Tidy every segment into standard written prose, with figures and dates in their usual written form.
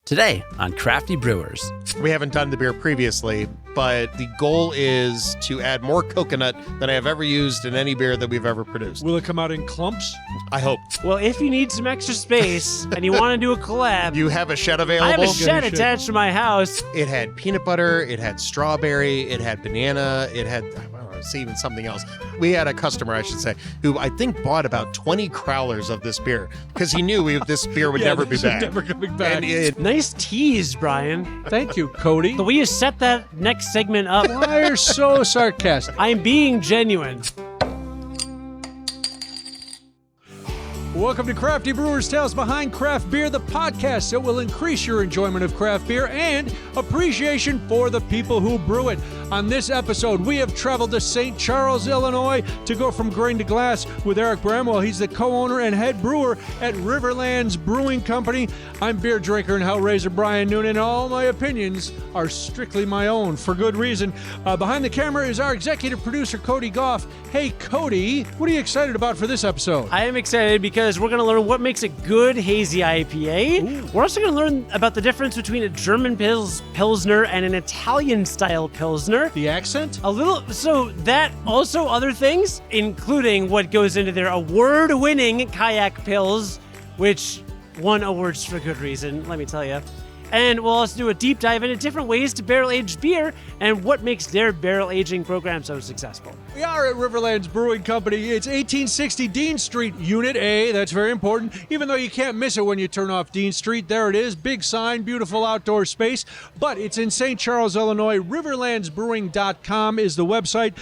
Today on Crafty Brewers. We haven't done the beer previously, but the goal is to add more coconut than I have ever used in any beer that we've ever produced. Will it come out in clumps? I hope. Well, if you need some extra space and you want to do a collab, You have a shed available? I have a shed attached to my house. It had peanut butter, it had strawberry, it had banana, it had, I don't know, it's even something else. We had a customer, I should say, who I think bought about 20 crowlers of this beer because he knew this beer would never be back. Never coming back. And Nice tease, Brian. Thank you, Cody. The way you set that next segment up, Why are you so sarcastic? I'm being genuine. Welcome to Crafty Brewers Tales Behind Craft Beer, the podcast that will increase your enjoyment of craft beer and appreciation for the people who brew it. On this episode, we have traveled to St. Charles, Illinois to go from grain to glass with Eric Bramwell. He's the co-owner and head brewer at Riverlands Brewing Company. I'm beer drinker and hellraiser Brian Noonan, and all my opinions are strictly my own for good reason. Behind the camera is our executive producer, Cody Goff. Hey, Cody, what are you excited about for this episode? I am excited because we're going to learn what makes a good hazy IPA. Ooh. We're also going to learn about the difference between a German Pilsner and an Italian-style Pilsner. The accent? A little, so that, also other things, including what goes into their award-winning Kayak Pils, which won awards for good reason, let me tell you. And we'll also do a deep dive into different ways to barrel-age beer and what makes their barrel-aging program so successful. We are at Riverlands Brewing Company. It's 1860 Dean Street, Unit A. That's very important, even though you can't miss it when you turn off Dean Street. There it is, big sign, beautiful outdoor space. But it's in St. Charles, Illinois. Riverlandsbrewing.com is the website.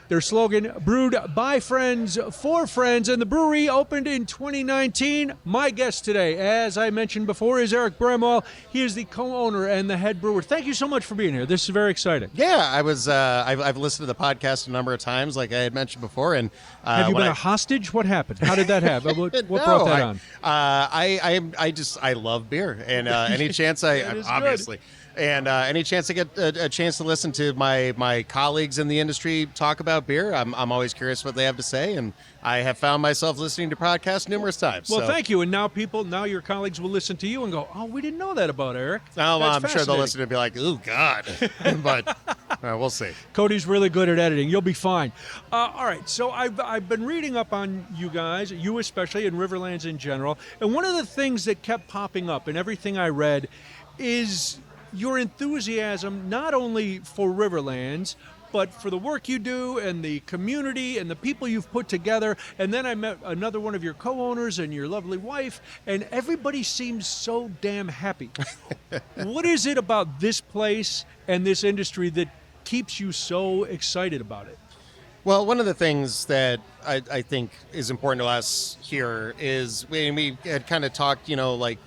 Their slogan, brewed by friends, for friends, and the brewery opened in 2019. My guest today, as I mentioned before, is Eric Bramwell. He is the co-owner and the head brewer. Thank you so much for being here. This is very exciting. Yeah, I've listened to the podcast a number of times, like I had mentioned before. And have you been a hostage? What happened? How did that happen? What brought that on? I love beer, and any chance obviously. And any chance I get a chance to listen to my colleagues in the industry talk about beer, I'm always curious what they have to say, and I have found myself listening to podcasts numerous times. Well, thank you. And now your colleagues will listen to you and go, oh, we didn't know that about Eric. No, I'm sure they'll listen and be like, ooh, God. But we'll see. Cody's really good at editing. You'll be fine. All right, so I've been reading up on you guys, you especially, and Riverlands in general, and one of the things that kept popping up in everything I read is your enthusiasm not only for Riverlands, but for the work you do and the community and the people you've put together. And then I met another one of your co-owners and your lovely wife, and everybody seems so damn happy. What is it about this place and this industry that keeps you so excited about it? Well, one of the things that I think is important to us here is we had kind of talked, like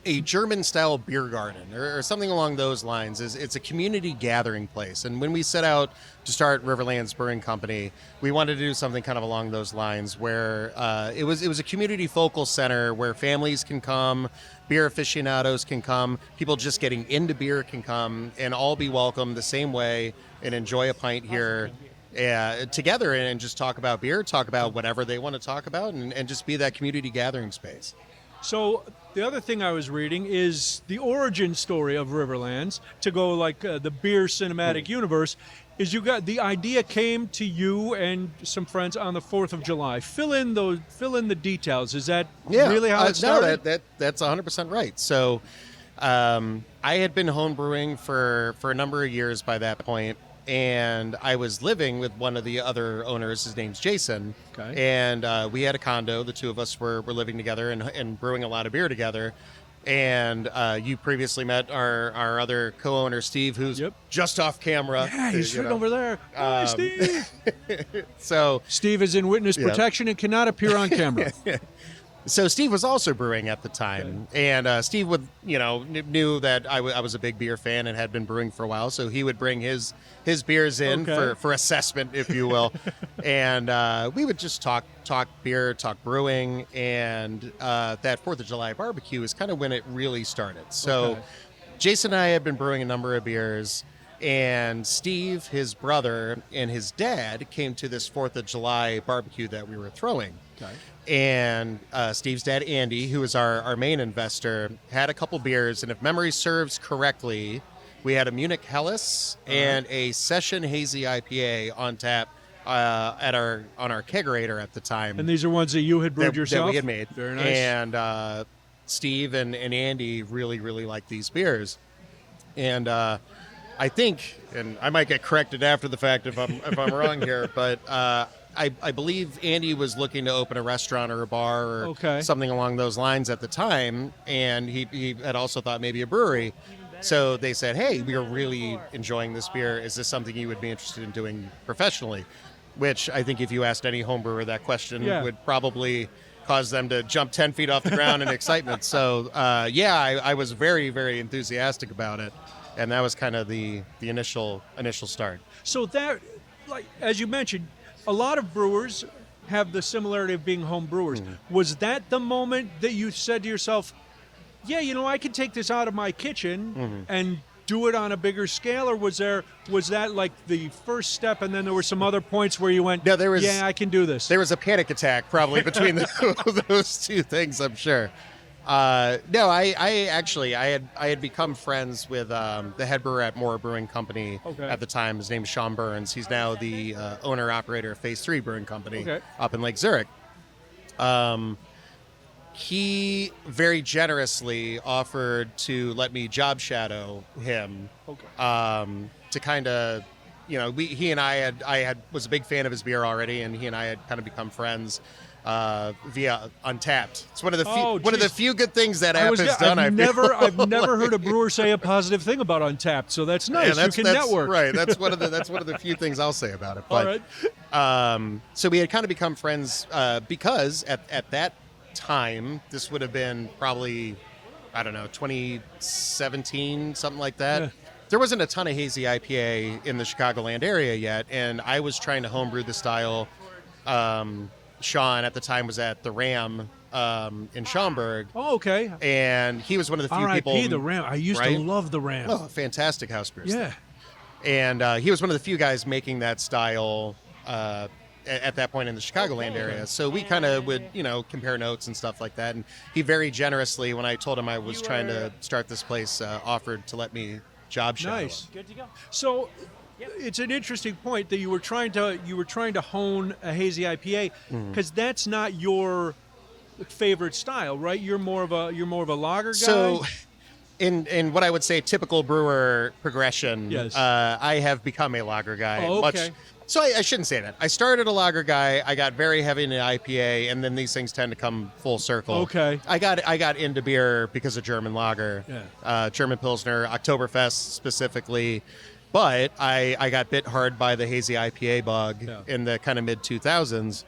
a German-style beer garden or something along those lines. It's a community gathering place. And when we set out to start Riverlands Brewing Company, we wanted to do something kind of along those lines where it was a community focal center where families can come, beer aficionados can come, people just getting into beer can come and all be welcome the same way and enjoy a pint here together and just talk about beer, talk about whatever they want to talk about, and just be that community gathering space. So the other thing I was reading is the origin story of Riverlands, to go like the beer cinematic universe, is the idea came to you and some friends on the 4th of July. Fill in the details. Is that really how it started? No, that's 100% right. So I had been homebrewing for a number of years by that point. And I was living with one of the other owners. His name's Jason. Okay. And we had a condo. The two of us were living together and brewing a lot of beer together. And you previously met our other co-owner, Steve, who's just off camera. Yeah, he's sitting over there. Hi, Steve. So Steve is in witness protection and cannot appear on camera. So Steve was also brewing at the time, and Steve knew that I was a big beer fan and had been brewing for a while, so he would bring his beers in for assessment, if you will, and we would just talk beer, talk brewing, and that 4th of July barbecue is kind of when it really started. So Jason and I had been brewing a number of beers, and Steve, his brother, and his dad came to this 4th of July barbecue that we were throwing. Okay. And Steve's dad, Andy, who was our main investor, had a couple beers. And if memory serves correctly, we had a Munich Helles and a Session Hazy IPA on tap on our kegerator at the time. And these are ones that you had brewed yourself? That we had made. Very nice. And Steve and Andy really, really liked these beers. And I think, and I might get corrected after the fact if I'm wrong here, but I believe Andy was looking to open a restaurant or a bar or something along those lines at the time, and he had also thought maybe a brewery. So they said, hey, we are really enjoying this beer. Is this something you would be interested in doing professionally? Which I think if you asked any home brewer that question would probably cause them to jump 10 feet off the ground in excitement. So, I was very, very enthusiastic about it. And that was kind of the initial start. So that, like as you mentioned, a lot of brewers have the similarity of being home brewers. Mm-hmm. Was that the moment that you said to yourself, yeah, I could take this out of my kitchen and do it on a bigger scale, or was that like the first step, and then there were some other points where you went, I can do this? There was a panic attack probably between those two things, I'm sure. No, I had become friends with the head brewer at Moore Brewing Company at the time. His name is Sean Burns. He's now the owner-operator of Phase 3 Brewing Company up in Lake Zurich. He very generously offered to let me job shadow him to kind of, he and I was a big fan of his beer already, and he and I had kind of become friends via Untapped. It's one of the few good things that app has done. I've never heard a brewer say a positive thing about Untapped, so that's nice. You can network. Right. That's one of the few things I'll say about it. But, all right. So we had kind of become friends because at that time, this would have been probably, 2017, something like that. Yeah. There wasn't a ton of hazy IPA in the Chicagoland area yet, and I was trying to homebrew the style. Sean at the time was at the Ram in Schaumburg. Oh, okay. And he was one of the few people. R.I.P. the Ram. I used to love the Ram. Oh, fantastic house beers. Yeah. And he was one of the few guys making that style at that point in the Chicagoland area. So we kind of would, compare notes and stuff like that. And he very generously, when I told him I was trying to start this place, offered to let me job shadow. Nice. Good to go. So it's an interesting point that you were trying to hone a hazy IPA, because that's not your favorite style, right? You're more of a lager guy. So in what I would say typical brewer progression, I have become a lager guy. Oh, okay. So I shouldn't say that. I started a lager guy. I got very heavy into IPA, and then these things tend to come full circle. Okay. I got into beer because of German lager, German Pilsner, Oktoberfest specifically. But I got bit hard by the hazy IPA bug in the kind of mid-2000s.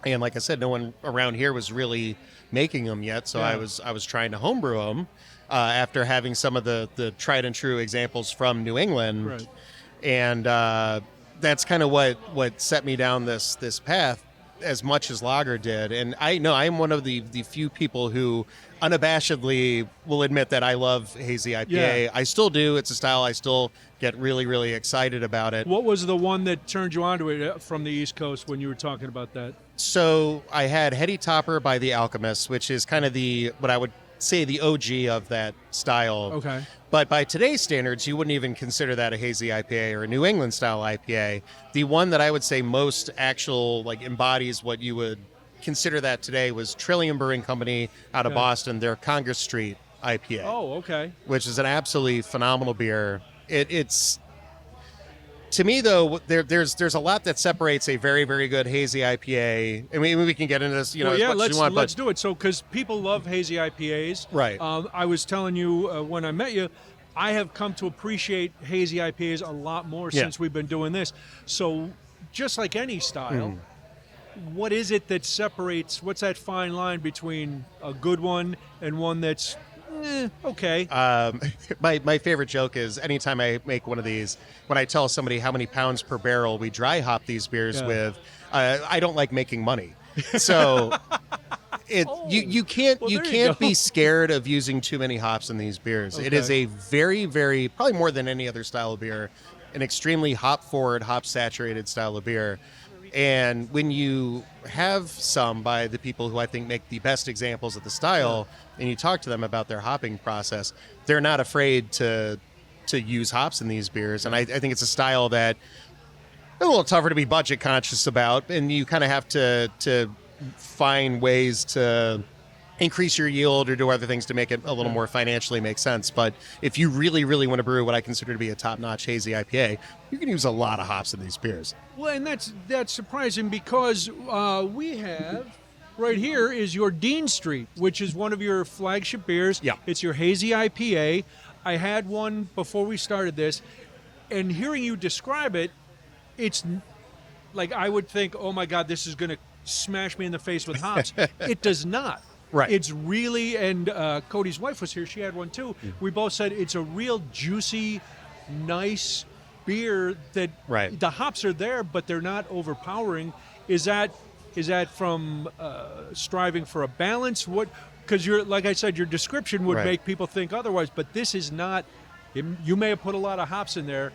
And like I said, no one around here was really making them yet, so I was trying to homebrew them after having some of the tried and true examples from New England. Right. And that's kind of what set me down this path as much as lager did. And I know I'm one of the few people who unabashedly will admit that I love hazy IPA. Yeah. I still do. It's a style I still get really, really excited about it. What was the one that turned you onto it from the East Coast when you were talking about that? So I had Heady Topper by The Alchemist, which is kind of what I would say the OG of that style. Okay. But by today's standards, you wouldn't even consider that a hazy IPA or a New England style IPA. The one that I would say most embodies what you would consider that today was Trillium Brewing Company out of Boston, their Congress Street IPA. Oh, okay. Which is an absolutely phenomenal beer. It's to me though, there's a lot that separates a very, very good hazy IPA. I mean, we can get into this, as much as you want. Let's do it. So, because people love hazy IPAs, right? I was telling you when I met you, I have come to appreciate hazy IPAs a lot more since we've been doing this. So, just like any style, what is it that separates? What's that fine line between a good one and one that's okay? My favorite joke is anytime I make one of these, when I tell somebody how many pounds per barrel we dry hop these beers with, I don't like making money. So you can't be scared of using too many hops in these beers. Okay. It is a very, very, probably more than any other style of beer, an extremely hop forward, hop saturated style of beer. And when you have some by the people who I think make the best examples of the style, and you talk to them about their hopping process, they're not afraid to use hops in these beers. And I think it's a style that a little tougher to be budget conscious about, and you kind of have to find ways to increase your yield or do other things to make it a little more financially make sense. But if you really, really want to brew what I consider to be a top-notch hazy IPA, you can use a lot of hops in these beers. Well, and that's surprising because we have right here is your Dean Street, which is one of your flagship beers. Yeah. It's your hazy IPA. I had one before we started this, and hearing you describe it, it's like I would think, oh my God, this is going to smash me in the face with hops. It does not. Right. It's really, and Cody's wife was here. She had one too. We both said it's a real juicy, nice beer that the hops are there, but they're not overpowering. Is that from striving for a balance? What? Because you're, like I said, your description would make people think otherwise. But this is not. You may have put a lot of hops in there,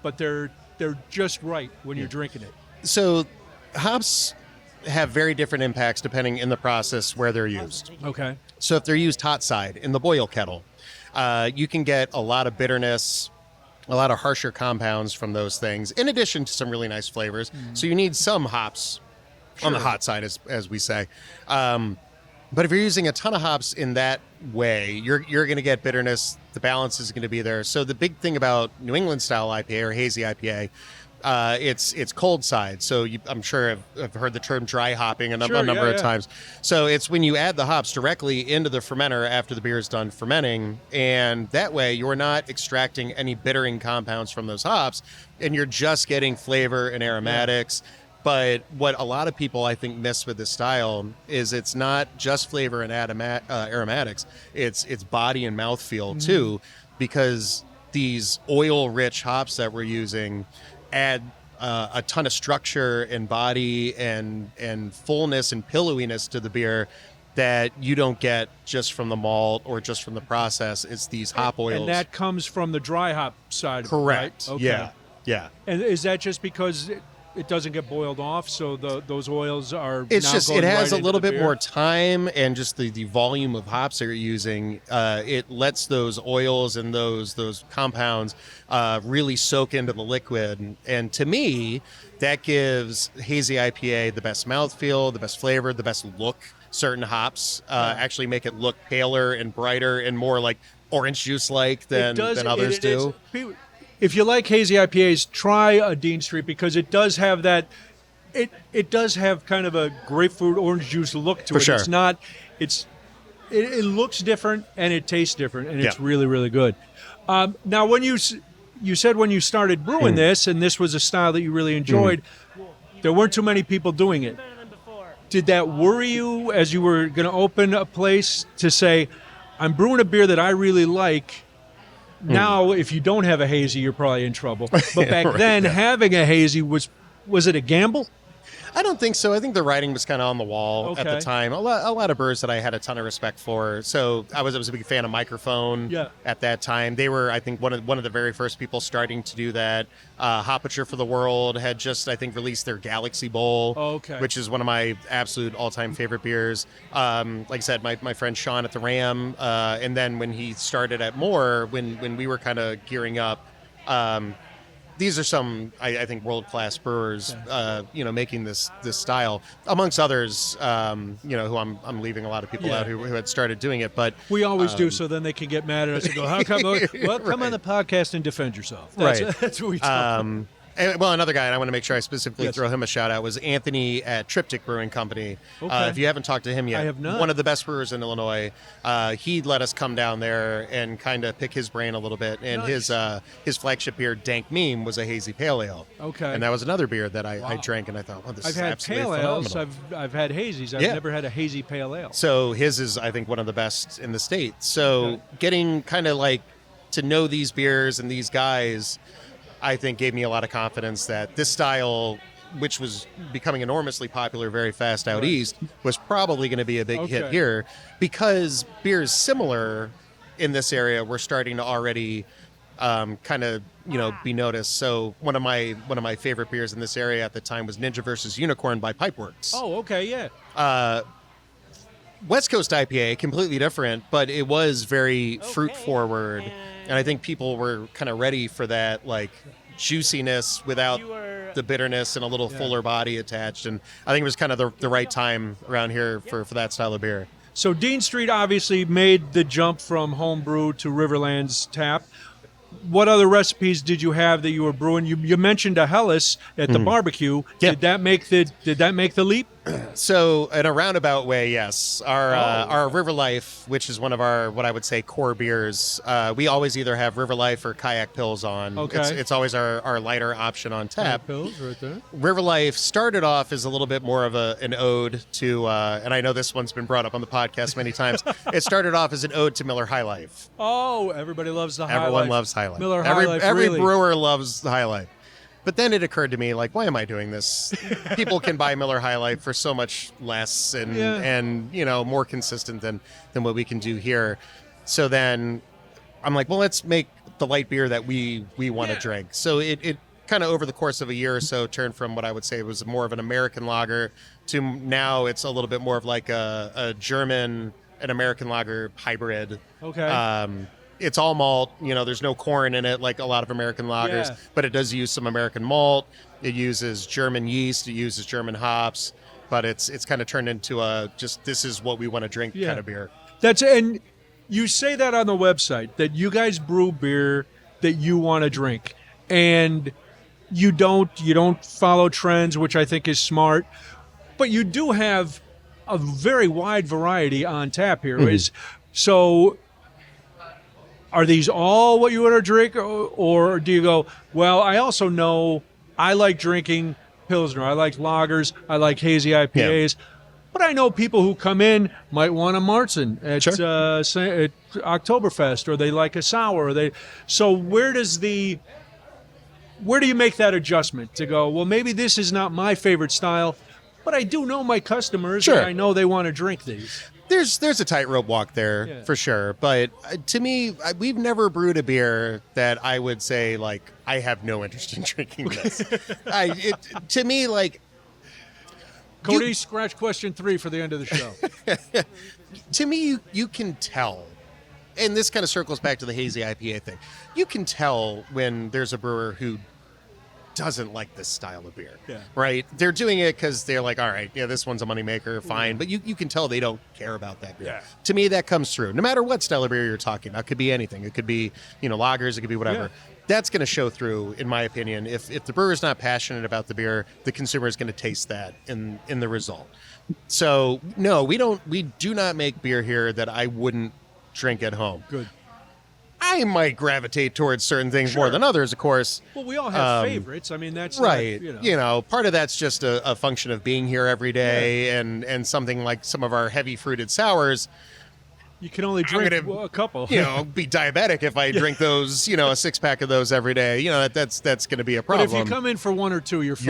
but they're just right when you're drinking it. So, hops have very different impacts depending in the process where they're used. Okay. So if they're used hot side in the boil kettle, you can get a lot of bitterness, a lot of harsher compounds from those things, in addition to some really nice flavors. So you need some hops on the hot side, as we say. But if you're using a ton of hops in that way, you're going to get bitterness. The balance is going to be there. So the big thing about New England style IPA or hazy IPA, it's cold side. So I'm sure I've heard the term dry hopping a number of times. So it's when you add the hops directly into the fermenter after the beer is done fermenting, and that way you're not extracting any bittering compounds from those hops, and you're just getting flavor and aromatics. But what a lot of people, I think, miss with this style is it's not just flavor and aromatics. It's body and mouthfeel, too, because these oil-rich hops that we're using add a ton of structure and body and fullness and pillowiness to the beer that you don't get just from the malt or just from the process. It's these hop oils. And that comes from the dry hop side of it, correct. right? Okay. Yeah. And is that just because it doesn't get boiled off, so those oils are It's now just going it has right a little into the bit beer? more time, and just the volume of hops that you're using, it lets those oils and those compounds really soak into the liquid. And to me, that gives hazy IPA the best mouthfeel, the best flavor, the best look. Certain hops actually make it look paler and brighter and more like orange juice like than others do. If you like hazy IPAs, try a Dean Street, because it does have that. It does have kind of a grapefruit orange juice look to it. Sure. It's not. It looks different and it tastes different, and it's really, really good. Now, when you said when you started brewing this, and this was a style that you really enjoyed, there weren't too many people doing it. Did that worry you as you were going to open a place to say, I'm brewing a beer that I really like? Now, if you don't have a hazy, you're probably in trouble. But back then, having a hazy, was it a gamble? I don't think so. I think the writing was kind of on the wall at the Okay. time. A lot of brewers that I had a ton of respect for. So I was a big fan of Microphone at that time. They were, I think, one of the very first people starting to do that. Hoppitcher for the World had just, I think, released their Galaxy Bowl, which is one of my absolute all-time favorite beers. Like I said, my friend Sean at the Ram, and then when he started at Moore, when we were kind of gearing up, these are some, I think, world-class brewers, making this style, amongst others, who I'm leaving a lot of people out who had started doing it. But we always do, so then they can get mad at us and go, "How come?" Well, come on the podcast and defend yourself. That's what we do. Another guy, and I want to make sure I specifically throw him a shout out, was Anthony at Triptych Brewing Company. If you haven't talked to him yet, I have not. One of the best brewers in Illinois. He let us come down there and kind of pick his brain a little bit. And his flagship beer, Dank Meme, was a hazy pale ale. Okay. And that was another beer that I drank, and I thought, this I've is had absolutely pale ales. phenomenal. I've had hazies. I've never had a hazy pale ale. So his is, I think, one of the best in the state. So getting kind of like to know these beers and these guys, I think, gave me a lot of confidence that this style, which was becoming enormously popular very fast out east, was probably going to be a big hit here, because beers similar in this area were starting to already kind of be noticed. So one of my favorite beers in this area at the time was Ninja versus Unicorn by Pipeworks. Oh, okay, yeah. West Coast IPA, completely different, but it was very fruit forward, and I think people were kind of ready for that like juiciness without the bitterness and a little fuller body attached. And I think it was kind of the right time around here for that style of beer. So Dean Street obviously made the jump from Homebrew to Riverlands Tap. What other recipes did you have that you were brewing? You mentioned a Helles at the barbecue. Yeah. Did that make the leap? So in a roundabout way, yes. Our River Life, which is one of our what I would say core beers, we always either have River Life or Kayak Pils on. Okay. It's always our lighter option on tap. Pils right there. River Life started off as a little bit more of an ode to, and I know this one's been brought up on the podcast many times. It started off as an ode to Miller High Life. Oh, everybody loves the High Life. Everyone loves High Life. Miller High Life, every really. brewer loves the High Life. But then it occurred to me, like, why am I doing this? People can buy Miller High Life for so much less and more consistent than what we can do here. So then I'm like, well, let's make the light beer that we want to drink. So it kind of over the course of a year or so turned from what I would say was more of an American lager to now it's a little bit more of like a German and American lager hybrid. Okay. It's all malt, there's no corn in it like a lot of American lagers, but it does use some American malt. It uses German yeast, it uses German hops, but it's kind of turned into this is what we want to drink kind of beer. And you say that on the website that you guys brew beer that you want to drink, and you don't follow trends, which I think is smart, but you do have a very wide variety on tap here. So are these all what you want to drink, or do you go, well, I also know I like drinking Pilsner, I like lagers, I like hazy IPAs, but I know people who come in might want a Marzen at Oktoberfest, or they like a sour. So where do you make that adjustment to go, well, maybe this is not my favorite style, but I do know my customers, and I know they want to drink these. There's a tightrope walk there for sure, but to me, we've never brewed a beer that I would say like I have no interest in drinking this. To me, like Cody, scratch question 3 for the end of the show. To me, you can tell, and this kind of circles back to the hazy IPA thing. You can tell when there's a brewer who doesn't like this style of beer, right? They're doing it because they're like, all right, this one's a moneymaker, fine. But you can tell they don't care about that beer. To me, that comes through. No matter what style of beer you're talking about, it could be anything. It could be, lagers, it could be whatever. That's going to show through, in my opinion. If the brewer's not passionate about the beer, the consumer is going to taste that in the result. So, no, we do not make beer here that I wouldn't drink at home. Good. I might gravitate towards certain things more than others, of course. Well, we all have favorites. I mean, that's right. Not, part of that's just a function of being here every day, and something like some of our heavy fruited sours. You can only drink a couple. Be diabetic if I drink those. A 6-pack of those every day. That's going to be a problem. But if you come in for 1 or 2, you're fine.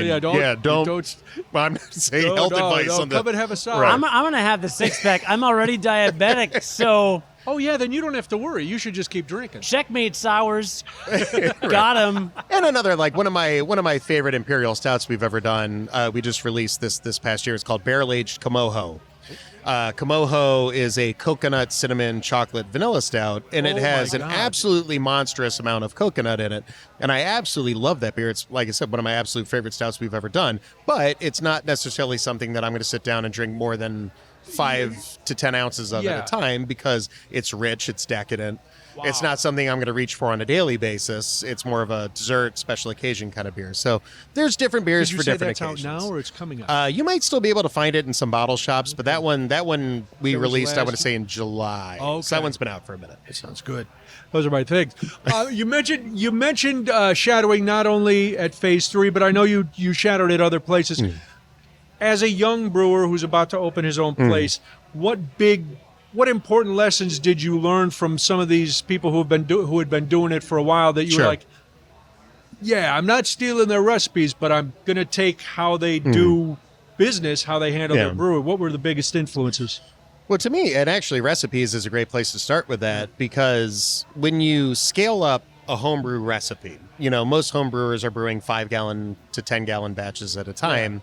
You're fine. Don't. I'm saying health advice on come and have a sour. Right. I'm going to have the 6-pack. I'm already diabetic, so. Oh yeah, then you don't have to worry. You should just keep drinking. Checkmate sours. Got him. And another one of my favorite Imperial stouts we've ever done. We just released this past year. It's called Barrel Aged Kamoho. Kamoho is a coconut, cinnamon, chocolate, vanilla stout, and it has an absolutely monstrous amount of coconut in it. And I absolutely love that beer. It's, like I said, one of my absolute favorite stouts we've ever done. But it's not necessarily something that I'm going to sit down and drink more than 5 to 10 ounces of at a time, because it's rich, it's decadent. Wow. It's not something I'm going to reach for on a daily basis. It's more of a dessert, special occasion kind of beer. So there's different beers for different occasions. Out now, or it's coming out? You might still be able to find it in some bottle shops, but that one we released, I want to say, in July. Okay. So that one's been out for a minute. It sounds good. Those are my things. You mentioned shadowing not only at Phase 3, but I know you shadowed at other places. As a young brewer who's about to open his own place, what important lessons did you learn from some of these people who had been doing it for a while that you were like, I'm not stealing their recipes, but I'm going to take how they do business, how they handle their brewery? What were the biggest influences? Well, to me, and actually recipes is a great place to start with that, because when you scale up a homebrew recipe. Most homebrewers are brewing 5-gallon to 10-gallon batches at a time.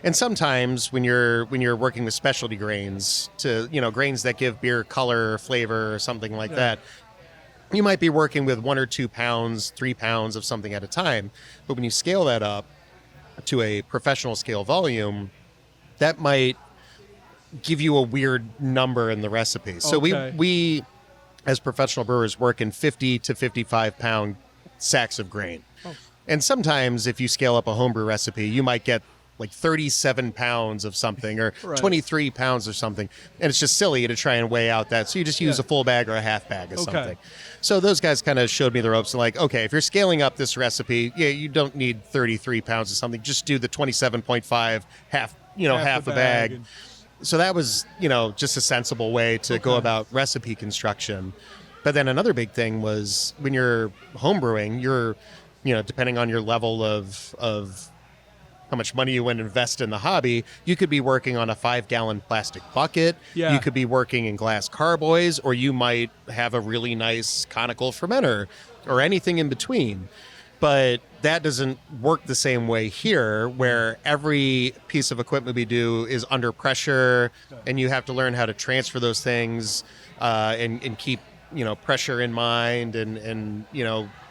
And sometimes when you're working with specialty grains grains that give beer color, flavor, or something like that, you might be working with 1 or 2 pounds, 3 pounds of something at a time. But when you scale that up to a professional scale volume, that might give you a weird number in the recipe. So we as professional brewers work in 50 to 55 pound sacks of grain. And sometimes if you scale up a homebrew recipe, you might get like 37 pounds of something or 23 pounds or something. And it's just silly to try and weigh out that. So you just use a full bag or a half bag of something. So those guys kind of showed me the ropes and like, okay, if you're scaling up this recipe, you don't need 33 pounds of something. Just do the 27.5 half a bag. So that was, just a sensible way to go about recipe construction. But then another big thing was when you're homebrewing, you're, depending on your level of how much money you want to invest in the hobby, you could be working on a 5-gallon plastic bucket. You could be working in glass carboys, or you might have a really nice conical fermenter or anything in between. But that doesn't work the same way here, where every piece of equipment we do is under pressure, and you have to learn how to transfer those things and keep pressure in mind, and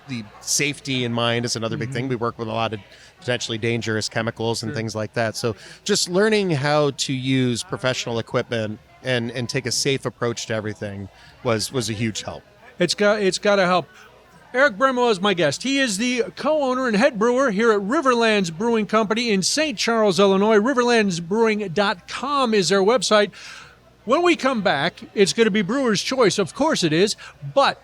the safety in mind is another big thing. We work with a lot of potentially dangerous chemicals and things like that. So just learning how to use professional equipment and take a safe approach to everything was a huge help. It's got to help. Eric Bramwell is my guest. He is the co-owner and head brewer here at Riverlands Brewing Company in St. Charles, Illinois. Riverlandsbrewing.com is their website. When we come back, it's going to be Brewer's Choice. Of course it is, but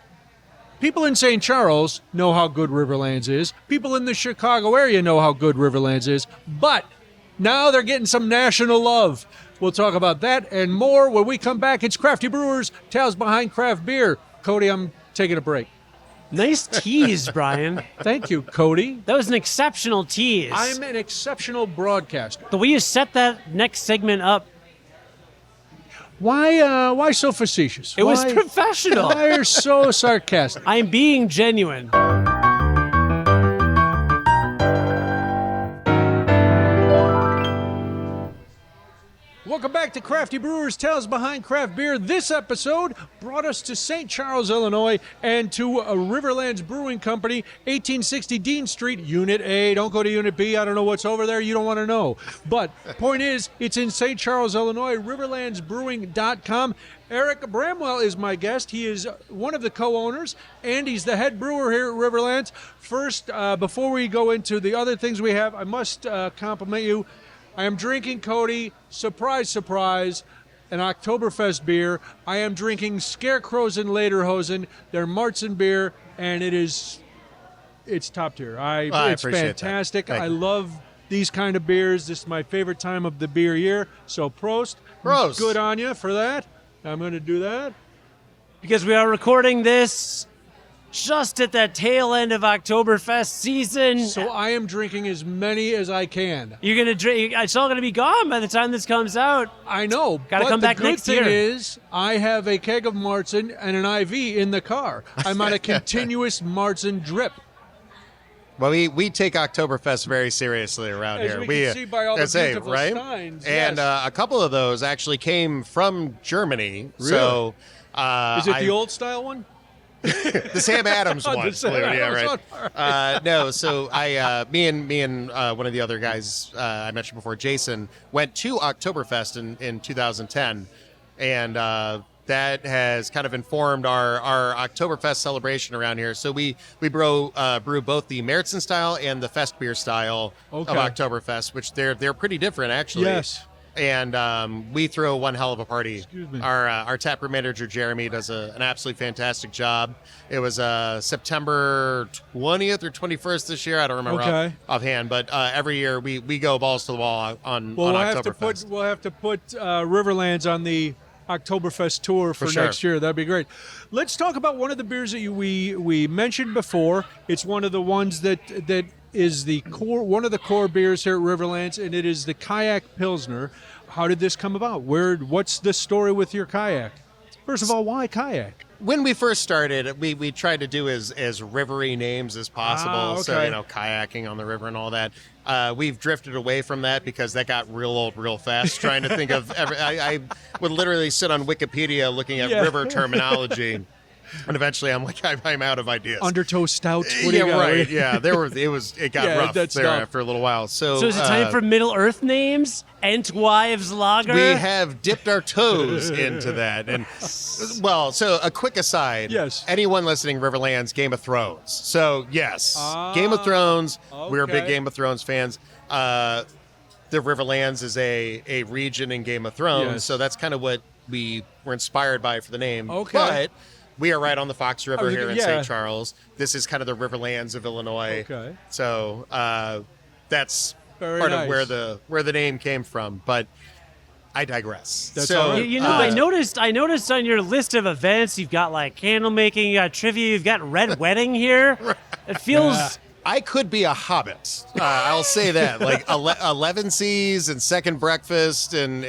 people in St. Charles know how good Riverlands is. People in the Chicago area know how good Riverlands is. But now they're getting some national love. We'll talk about that and more when we come back. It's Crafty Brewers, Tales Behind Craft Beer. Cody, I'm taking a break. Nice tease, Brian. Thank you, Cody. That was an exceptional tease. I'm an exceptional broadcaster. The way you set that next segment up. Why so facetious? It was professional. Why are you so sarcastic? I'm being genuine. Welcome back to Crafty Brewers, Tales Behind Craft Beer. This episode brought us to St. Charles, Illinois, and to Riverlands Brewing Company, 1860 Dean Street, Unit A. Don't go to Unit B. I don't know what's over there. You don't want to know. But point is, it's in St. Charles, Illinois, riverlandsbrewing.com. Eric Bramwell is my guest. He is one of the co-owners, and he's the head brewer here at Riverlands. First, before we go into the other things we have, I must compliment you. I am drinking, Cody, surprise, surprise, an Oktoberfest beer. I am drinking Scarecrows and Lederhosen, their Marzen beer, and it's top tier. It's fantastic. I love these kind of beers. This is my favorite time of the beer year. So Prost. Good on you for that. I'm going to do that. Because we are recording this just at that tail end of Oktoberfest season. So I am drinking as many as I can. You're going to drink. It's all going to be gone by the time this comes out. I know. Got to come back next year. The good thing is I have a keg of Marzen and an IV in the car. I'm on a continuous Marzen drip. Well, we take Oktoberfest very seriously around As here. we can see by all the beautiful right? Steins. And yes. A couple of those actually came from Germany. Really? So, is it the old style one? The Sam Adams one. No, so me and one of the other guys I mentioned before, Jason, went to Oktoberfest in 2010, and that has kind of informed our Oktoberfest celebration around here. So we brew both the Märzen style and the Fest beer style of Oktoberfest, which they're pretty different actually. Yes. And we throw one hell of a party. Excuse me. Our taproom manager, Jeremy, does an absolutely fantastic job. It was September 20th or 21st this year. I don't remember offhand, but every year we go balls to the wall on Oktoberfest. We'll have to put Riverlands on the Oktoberfest tour for sure. next year. That'd be great. Let's talk about one of the beers that we mentioned before. It's one of the ones that is the core, one of the core beers here at Riverlands, and it is the Kayak Pilsner. How did this come about? What's the story with your kayak? First of all, why kayak? When we first started, we tried to do as rivery names as possible. So, okay. kayaking on the river and all that. We've drifted away from that because that got real old real fast. Trying to think of I would literally sit on Wikipedia looking at river terminology. And eventually, I'm like, I'm out of ideas. Undertow stouts. What do you got? Right. Yeah, it got rough there tough. after a little while. So is it time for Middle Earth names? Entwives Lager? we have dipped our toes into that. And well, so a quick aside. Yes. Anyone listening, Riverlands, Game of Thrones. So yes, Game of Thrones. We're big okay. Game of Thrones fans. The Riverlands is a region in Game of Thrones, Yes. so that's kind of what we were inspired by for the name. Okay. But we are right on the Fox River here in yeah. St. Charles. This is kind of the Riverlands of Illinois. Okay. So that's Very part nice. of where the name came from. But I digress. That's so all right. I noticed on your list of events, you've got like candle making, you got trivia, you've got Red Wedding here. It feels I could be a hobbit. I'll say that. Like 11 Seas and second breakfast and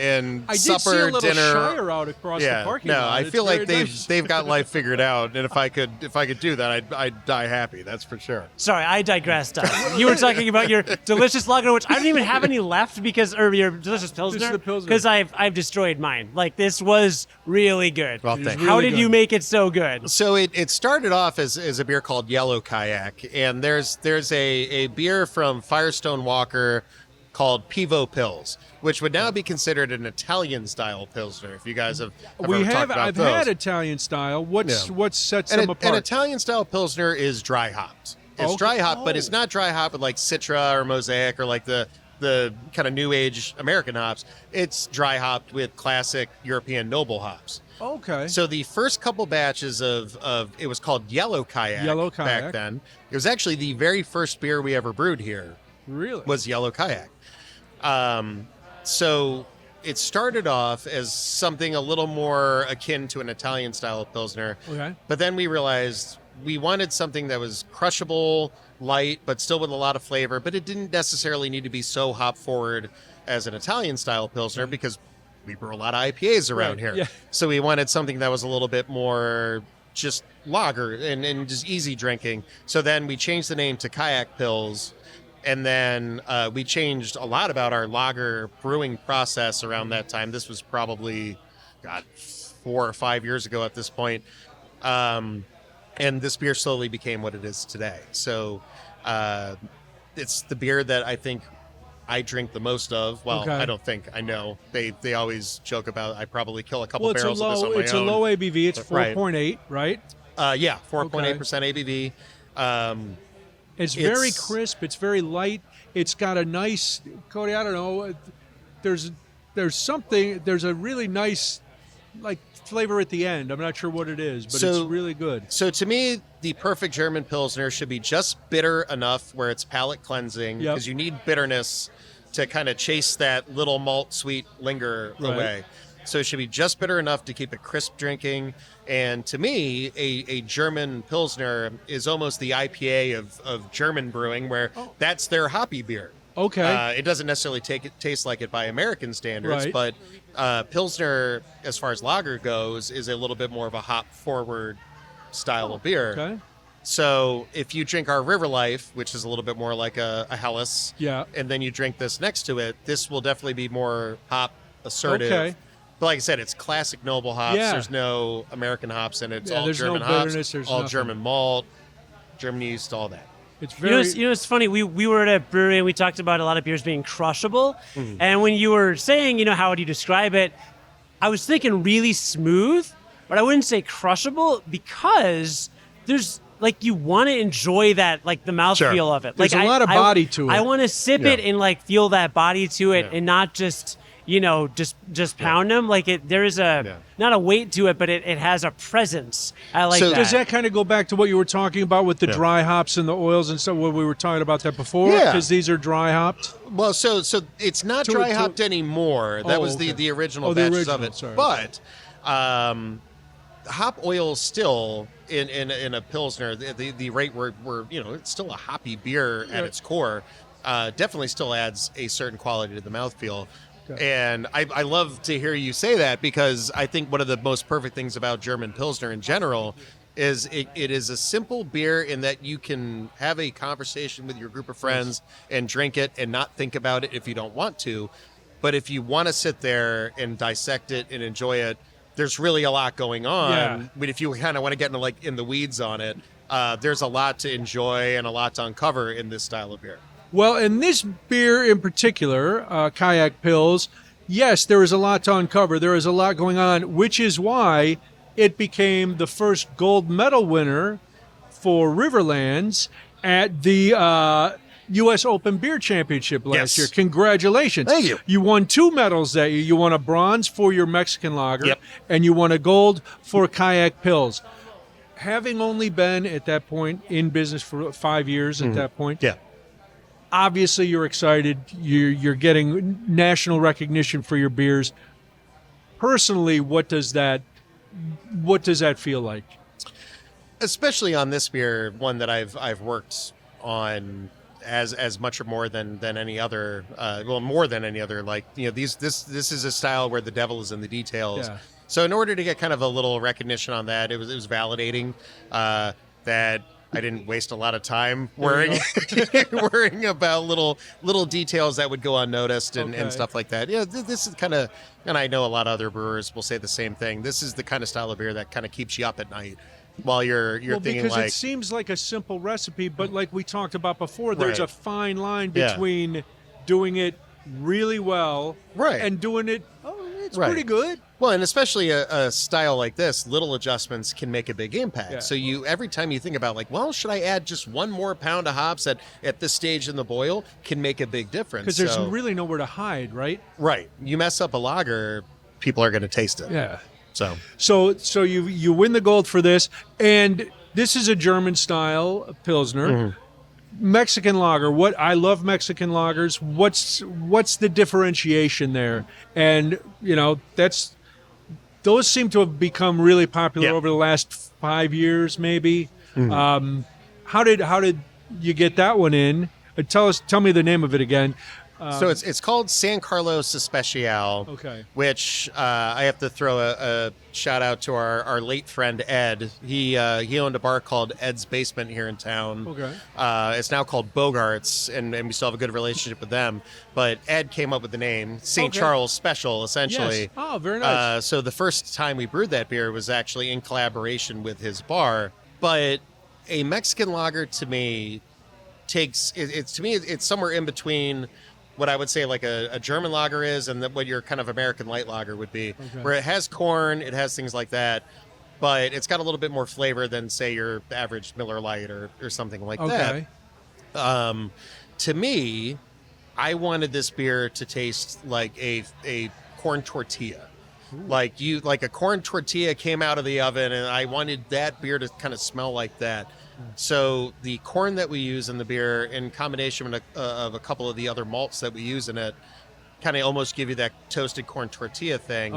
I did supper, see a little dinner. Shire out across the parking lot. I It's feel like very nice. they've got life figured out, and if I could do that, I'd die happy. That's for sure. Sorry, I digressed. You were talking about your delicious lager, which I don't even have any left or your delicious Pilsner, the Pilsner. because I've destroyed mine. Like, this was really good. Well, thank you. How really did you good. make it so good? So it started off as a beer called Yellow Kayak, and there's a beer from Firestone Walker called Pivo Pils, which would now be considered an Italian-style Pilsner, if you guys have ever talked about I've those. had Italian style. What sets An them apart? Italian-style Pilsner is dry hopped. It's Okay. dry hopped, but Oh. it's not dry hopped with like Citra or Mosaic or like the kind of new age American hops. It's dry hopped with classic European noble hops. Okay. So the first couple batches of it was called Yellow Kayak, Yellow Kayak. back then. It was actually the very first beer we ever brewed here Really? was Yellow Kayak. So it started off as something a little more akin to an Italian style of Pilsner. Okay. But then we realized we wanted something that was crushable, light, but still with a lot of flavor. But it didn't necessarily need to be so hop forward as an Italian style Pilsner because we brew a lot of IPAs around Right, here. yeah. So we wanted something that was a little bit more just lager and just easy drinking. So then we changed the name to Kayak Pils. And then we changed a lot about our lager brewing process around that time. This was probably, 4 or 5 years ago at this point. And this beer slowly became what it is today. So it's the beer that I think I drink the most of. Well, Okay. I don't think. I know. They always joke about I probably kill a couple Well, it's a barrels of this on my it's own. a low ABV. It's Right. 4.8, right? 4.8% ABV. It's very It's- crisp. It's very light. It's got a nice, Cody, I don't know. There's a really nice like flavor at the end. I'm not sure what it is, but it's really good. So to me, the perfect German Pilsner should be just bitter enough where it's palate cleansing Yep. because you need bitterness to kind of chase that little malt sweet linger Right. away. So it should be just bitter enough to keep it crisp drinking. And to me, a German Pilsner is almost the IPA of German brewing, where that's their hoppy beer. Okay. It doesn't necessarily taste like it by American standards, Right. but Pilsner, as far as lager goes, is a little bit more of a hop-forward style of beer. Okay. So if you drink our River Life, which is a little bit more like a Helles, Yeah. and then you drink this next to it, this will definitely be more hop assertive. Okay. But like I said, it's classic noble hops. Yeah. There's no American hops in it. It's Yeah, all there's no German hops, bitterness, there's all nothing. German malt, German yeast, all that. It's You very. know, it's funny. We were at a brewery and we talked about a lot of beers being crushable. And when you were saying, how would you describe it? I was thinking really smooth, but I wouldn't say crushable because there's like you want to enjoy that, like the mouthfeel Sure. of it. There's like a lot of body to it. I want to sip it Yeah. and like feel that body to it, Yeah. and not just just pound them. Like there is not a weight to it, but it has a presence. I like So that. Does that kind of go back to what you were talking about with the Yeah. dry hops and the oils and stuff? What we were talking about that before? Yeah. Because these are dry hopped. Well, so it's not To- dry to- hopped anymore. That Oh, was okay. the original Oh, the batches of original, it. sorry. But hop oil still in a Pilsner, the rate where it's still a hoppy beer at its core, definitely still adds a certain quality to the mouthfeel. And I love to hear you say that, because I think one of the most perfect things about German Pilsner in general is it is a simple beer in that you can have a conversation with your group of friends and drink it and not think about it if you don't want to. But if you want to sit there and dissect it and enjoy it, there's really a lot going on. Yeah. But if you kind of want to get into in the weeds on it, there's a lot to enjoy and a lot to uncover in this style of beer. Well, in this beer in particular, Kayak Pils, yes, there is a lot to uncover. There is a lot going on, which is why it became the first gold medal winner for Riverlands at the U.S. Open Beer Championship last year. Congratulations. Thank you. You won 2 medals that year. You won a bronze for your Mexican lager, Yep. and you won a gold for Kayak Pils. Having only been at that point in business for 5 years at that point, Yeah. obviously you're excited. You're getting national recognition for your beers. Personally, what does that feel like? Especially on this beer, one that I've worked on as much or more than any other, more than any other. This is a style where the devil is in the details. Yeah. So in order to get kind of a little recognition on that, it was validating that I didn't waste a lot of time worrying about little details that would go unnoticed and stuff like that. Yeah, this is kind of, and I know a lot of other brewers will say the same thing. This is the kind of style of beer that kind of keeps you up at night while you're thinking, because it seems like a simple recipe, but like we talked about before, there's a fine line between doing it really well and doing it, it's pretty good. Well, and especially a style like this, little adjustments can make a big impact. Yeah. So every time you think about should I add just 1 more pound of hops at this stage in the boil, can make a big difference. Because there's really nowhere to hide, right? Right. You mess up a lager, people are going to taste it. Yeah. So you win the gold for this, and this is a German style Pilsner. Mm-hmm. Mexican lager. I love Mexican lagers. What's the differentiation there? And those seem to have become really popular over the last 5 years, maybe. Mm-hmm. How did you get that one in? Tell me the name of it again. So it's called San Carlos Especial, which I have to throw a shout out to our late friend Ed. He owned a bar called Ed's Basement here in town. It's now called Bogart's, and we still have a good relationship with them. But Ed came up with the name St. Charles Special, essentially. Yes. Oh, very nice. So the first time we brewed that beer was actually in collaboration with his bar. But a Mexican lager to me it's somewhere in between what I would say like a German lager is and what your kind of American light lager would be, where it has corn, it has things like that, but it's got a little bit more flavor than, say, your average Miller Lite or something like that. To me, I wanted this beer to taste like a corn tortilla. Like a corn tortilla came out of the oven, and I wanted that beer to kind of smell like that. So the corn that we use in the beer, in combination with of a couple of the other malts that we use in it, kind of almost give you that toasted corn tortilla thing.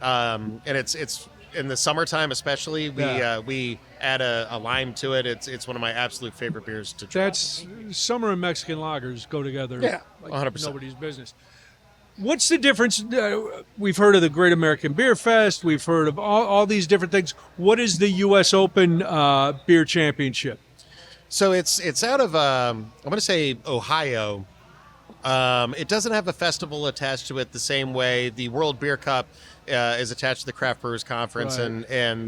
And it's in the summertime especially. We add a lime to it. It's one of my absolute favorite beers to try. That's summer and Mexican lagers go together. Yeah, like 100%. Nobody's business. What's the difference? We've heard of the Great American Beer Fest. We've heard of all these different things. What is the U.S. Open Beer Championship? So it's out of I'm going to say Ohio. It doesn't have a festival attached to it the same way the World Beer Cup is attached to the Craft Brewers Conference, and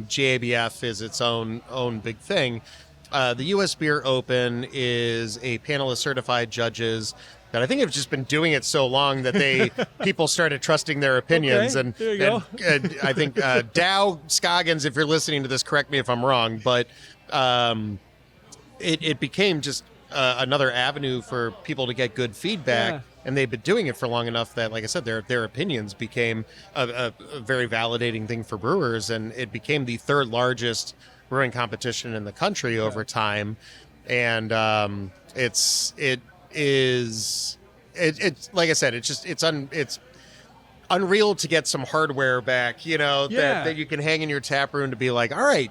GABF is its own big thing. The U.S. Beer Open is a panel of certified judges that I think have just been doing it so long that people started trusting their opinions. Okay, there you go. And I think Dow Scoggins, if you're listening to this, correct me if I'm wrong, but it became just another avenue for people to get good feedback. Yeah. And they've been doing it for long enough that, like I said, their opinions became a very validating thing for brewers, and it became the third largest brewing competition in the country over time. And it's like I said, it's unreal to get some hardware back, that you can hang in your tap room to be like, all right,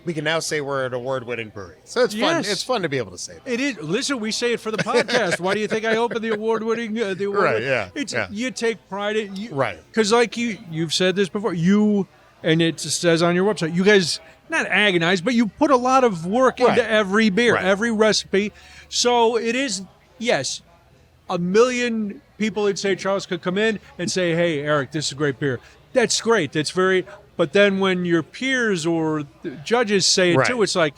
we can now say we're an award-winning brewery. So it's fun. Yes. It's fun to be able to say that. It is. Listen, we say it for the podcast. Why do you think I opened the award-winning? The award Right, yeah, It's yeah. you take pride in you, Right. Because like you've said this before. And it says on your website, you guys not agonize, but you put a lot of work Right. into every beer, Right. every recipe. So it is. Yes, a million people in St. Charles could come in and say, "Hey, Eric, this is a great beer." That's great. That's very. But then when your peers or the judges say it Right. too, it's like,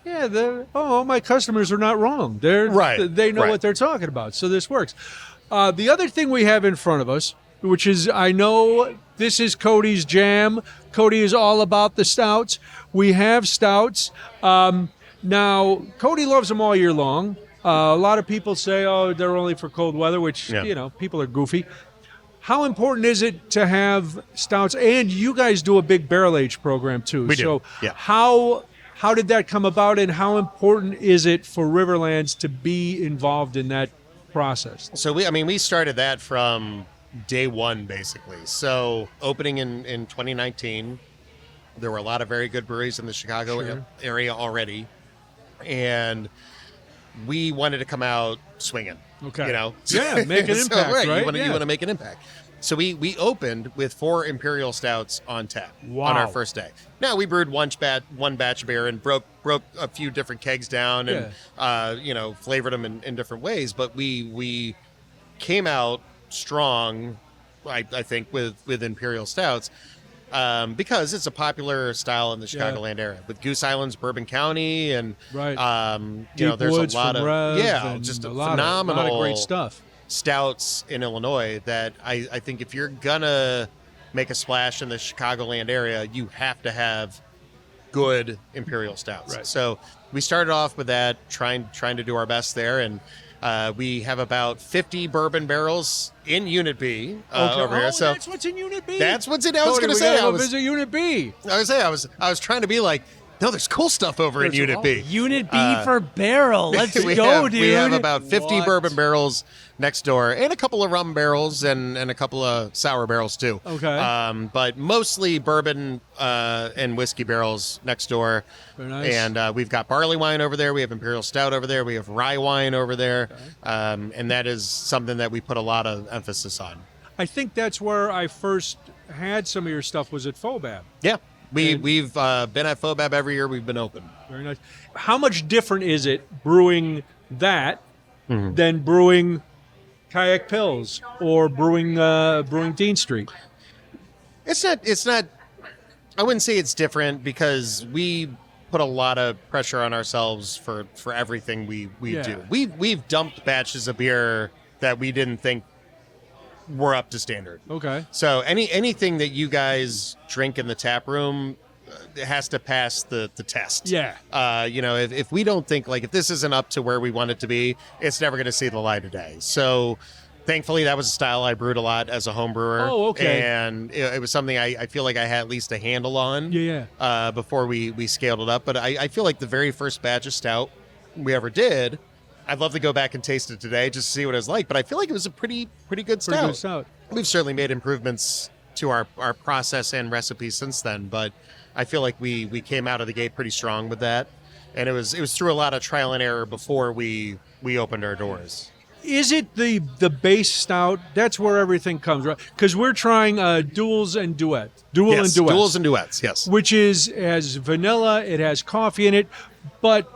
yeah, my customers are not wrong. They know Right. what they're talking about. So this works. The other thing we have in front of us, which is, I know this is Cody's jam. Cody is all about the stouts. We have stouts. Now, Cody loves them all year long. A lot of people say, oh, they're only for cold weather, which, people are goofy. How important is it to have stouts? And you guys do a big barrel age program too. We do, So yeah. how did that come about, and how important is it for Riverlands to be involved in that process? So we started that from day one, basically. So opening in 2019, there were a lot of very good breweries in the Chicago area already. And we wanted to come out swinging. Okay. Yeah, make an impact, right? You want Yeah. to make an impact. So we opened with 4 Imperial Stouts on tap Wow. on our first day. Now, we brewed one batch of beer and broke a few different kegs down and flavored them in different ways. But we came out strong, I think, with Imperial Stouts. Because it's a popular style in the Chicagoland area with Goose Island's Bourbon County and Right. there's Woods a lot from of Rev and just a a lot phenomenal of great stuff. stouts in Illinois that I think if you're gonna make a splash in the Chicagoland area, you have to have good Imperial Stouts. Right. So we started off with that, trying to do our best there, and we have about 50 bourbon barrels in Unit B over here. So that's what's in Unit B. that's what's in. I was Cody, going to we say gotta I go was. visit Unit B. I was trying to be like, no, there's cool stuff over in Unit B. Unit B for barrel. Let's go, dude. We have about 50 What? bourbon barrels next door, and a couple of rum barrels and a couple of sour barrels too. Okay. But mostly bourbon and whiskey barrels next door. Very nice. And we've got barley wine over there. We have Imperial Stout over there. We have rye wine over there. Okay. And that is something that we put a lot of emphasis on. I think that's where I first had some of your stuff, was at Fobab. Yeah. We've been at Fobab every year we've been open. Very nice. How much different is it brewing that than brewing Kayak Pils or brewing Dean Street? It's not. I wouldn't say it's different because we put a lot of pressure on ourselves for everything we Yeah. do. We've dumped batches of beer that we didn't think were up to standard. Okay. So anything that you guys drink in the tap room has to pass the test. Yeah. If we don't think, like, if this isn't up to where we want it to be, it's never going to see the light of day. So thankfully that was a style I brewed a lot as a home brewer. Oh, okay. And it was something I feel like I had at least a handle on before we scaled it up. But I feel like the very first batch of stout we ever did, I'd love to go back and taste it today just to see what it was like. But I feel like it was a pretty good stout. Pretty good stout. We've certainly made improvements to our process and recipe since then, but I feel like we came out of the gate pretty strong with that. And it was through a lot of trial and error before we opened our doors. Is it the base stout? That's where everything comes, right? Because we're trying Duels and Duets. Yes, Duels and Duets, yes. Which has vanilla, it has coffee in it, but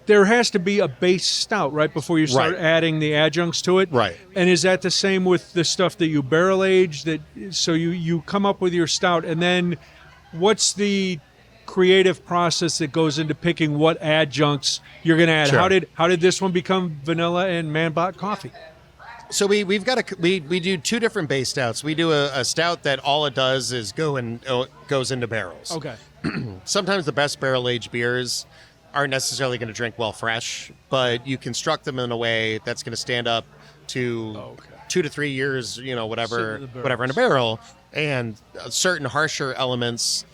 there has to be a base stout right before you start Right. adding the adjuncts to it. Right. And is that the same with the stuff that you barrel age? So you come up with your stout, and then what's the creative process that goes into picking what adjuncts you're going to add? Sure. How did this one become vanilla and man-bought coffee? So we do 2 different base stouts. We do a stout that all it does is goes into barrels. Okay. Sometimes the best barrel aged beers aren't necessarily going to drink well fresh, but you construct them in a way that's going to stand up to 2 to 3 years, whatever in a barrel, and certain harsher elements,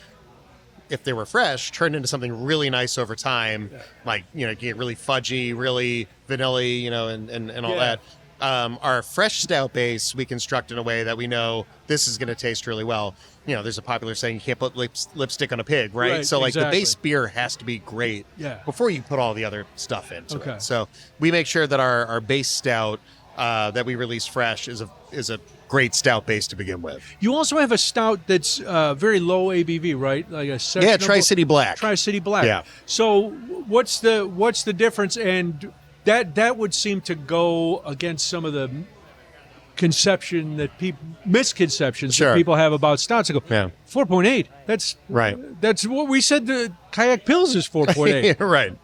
if they were fresh, turn into something really nice over time. Like, you get really fudgy, really vanilla-y, and all Yeah. Our fresh stout base we construct in a way that we know this is going to taste really well. You know, there's a popular saying, you can't put lipstick on a pig, right? Right, So like exactly. the base beer has to be great before you put all the other stuff into Okay. it. So we make sure that our base stout that we release fresh is a great stout base to begin with. You also have a stout that's very low ABV, right? Like a Yeah, Tri-City Black. Tri-City Black. Yeah. So what's the difference? And that would seem to go against some of the misconceptions Sure. that people have about stouts. I go, Yeah. 4.8. That's Right. That's what we said. The Kayak Pils is 4.8. Right.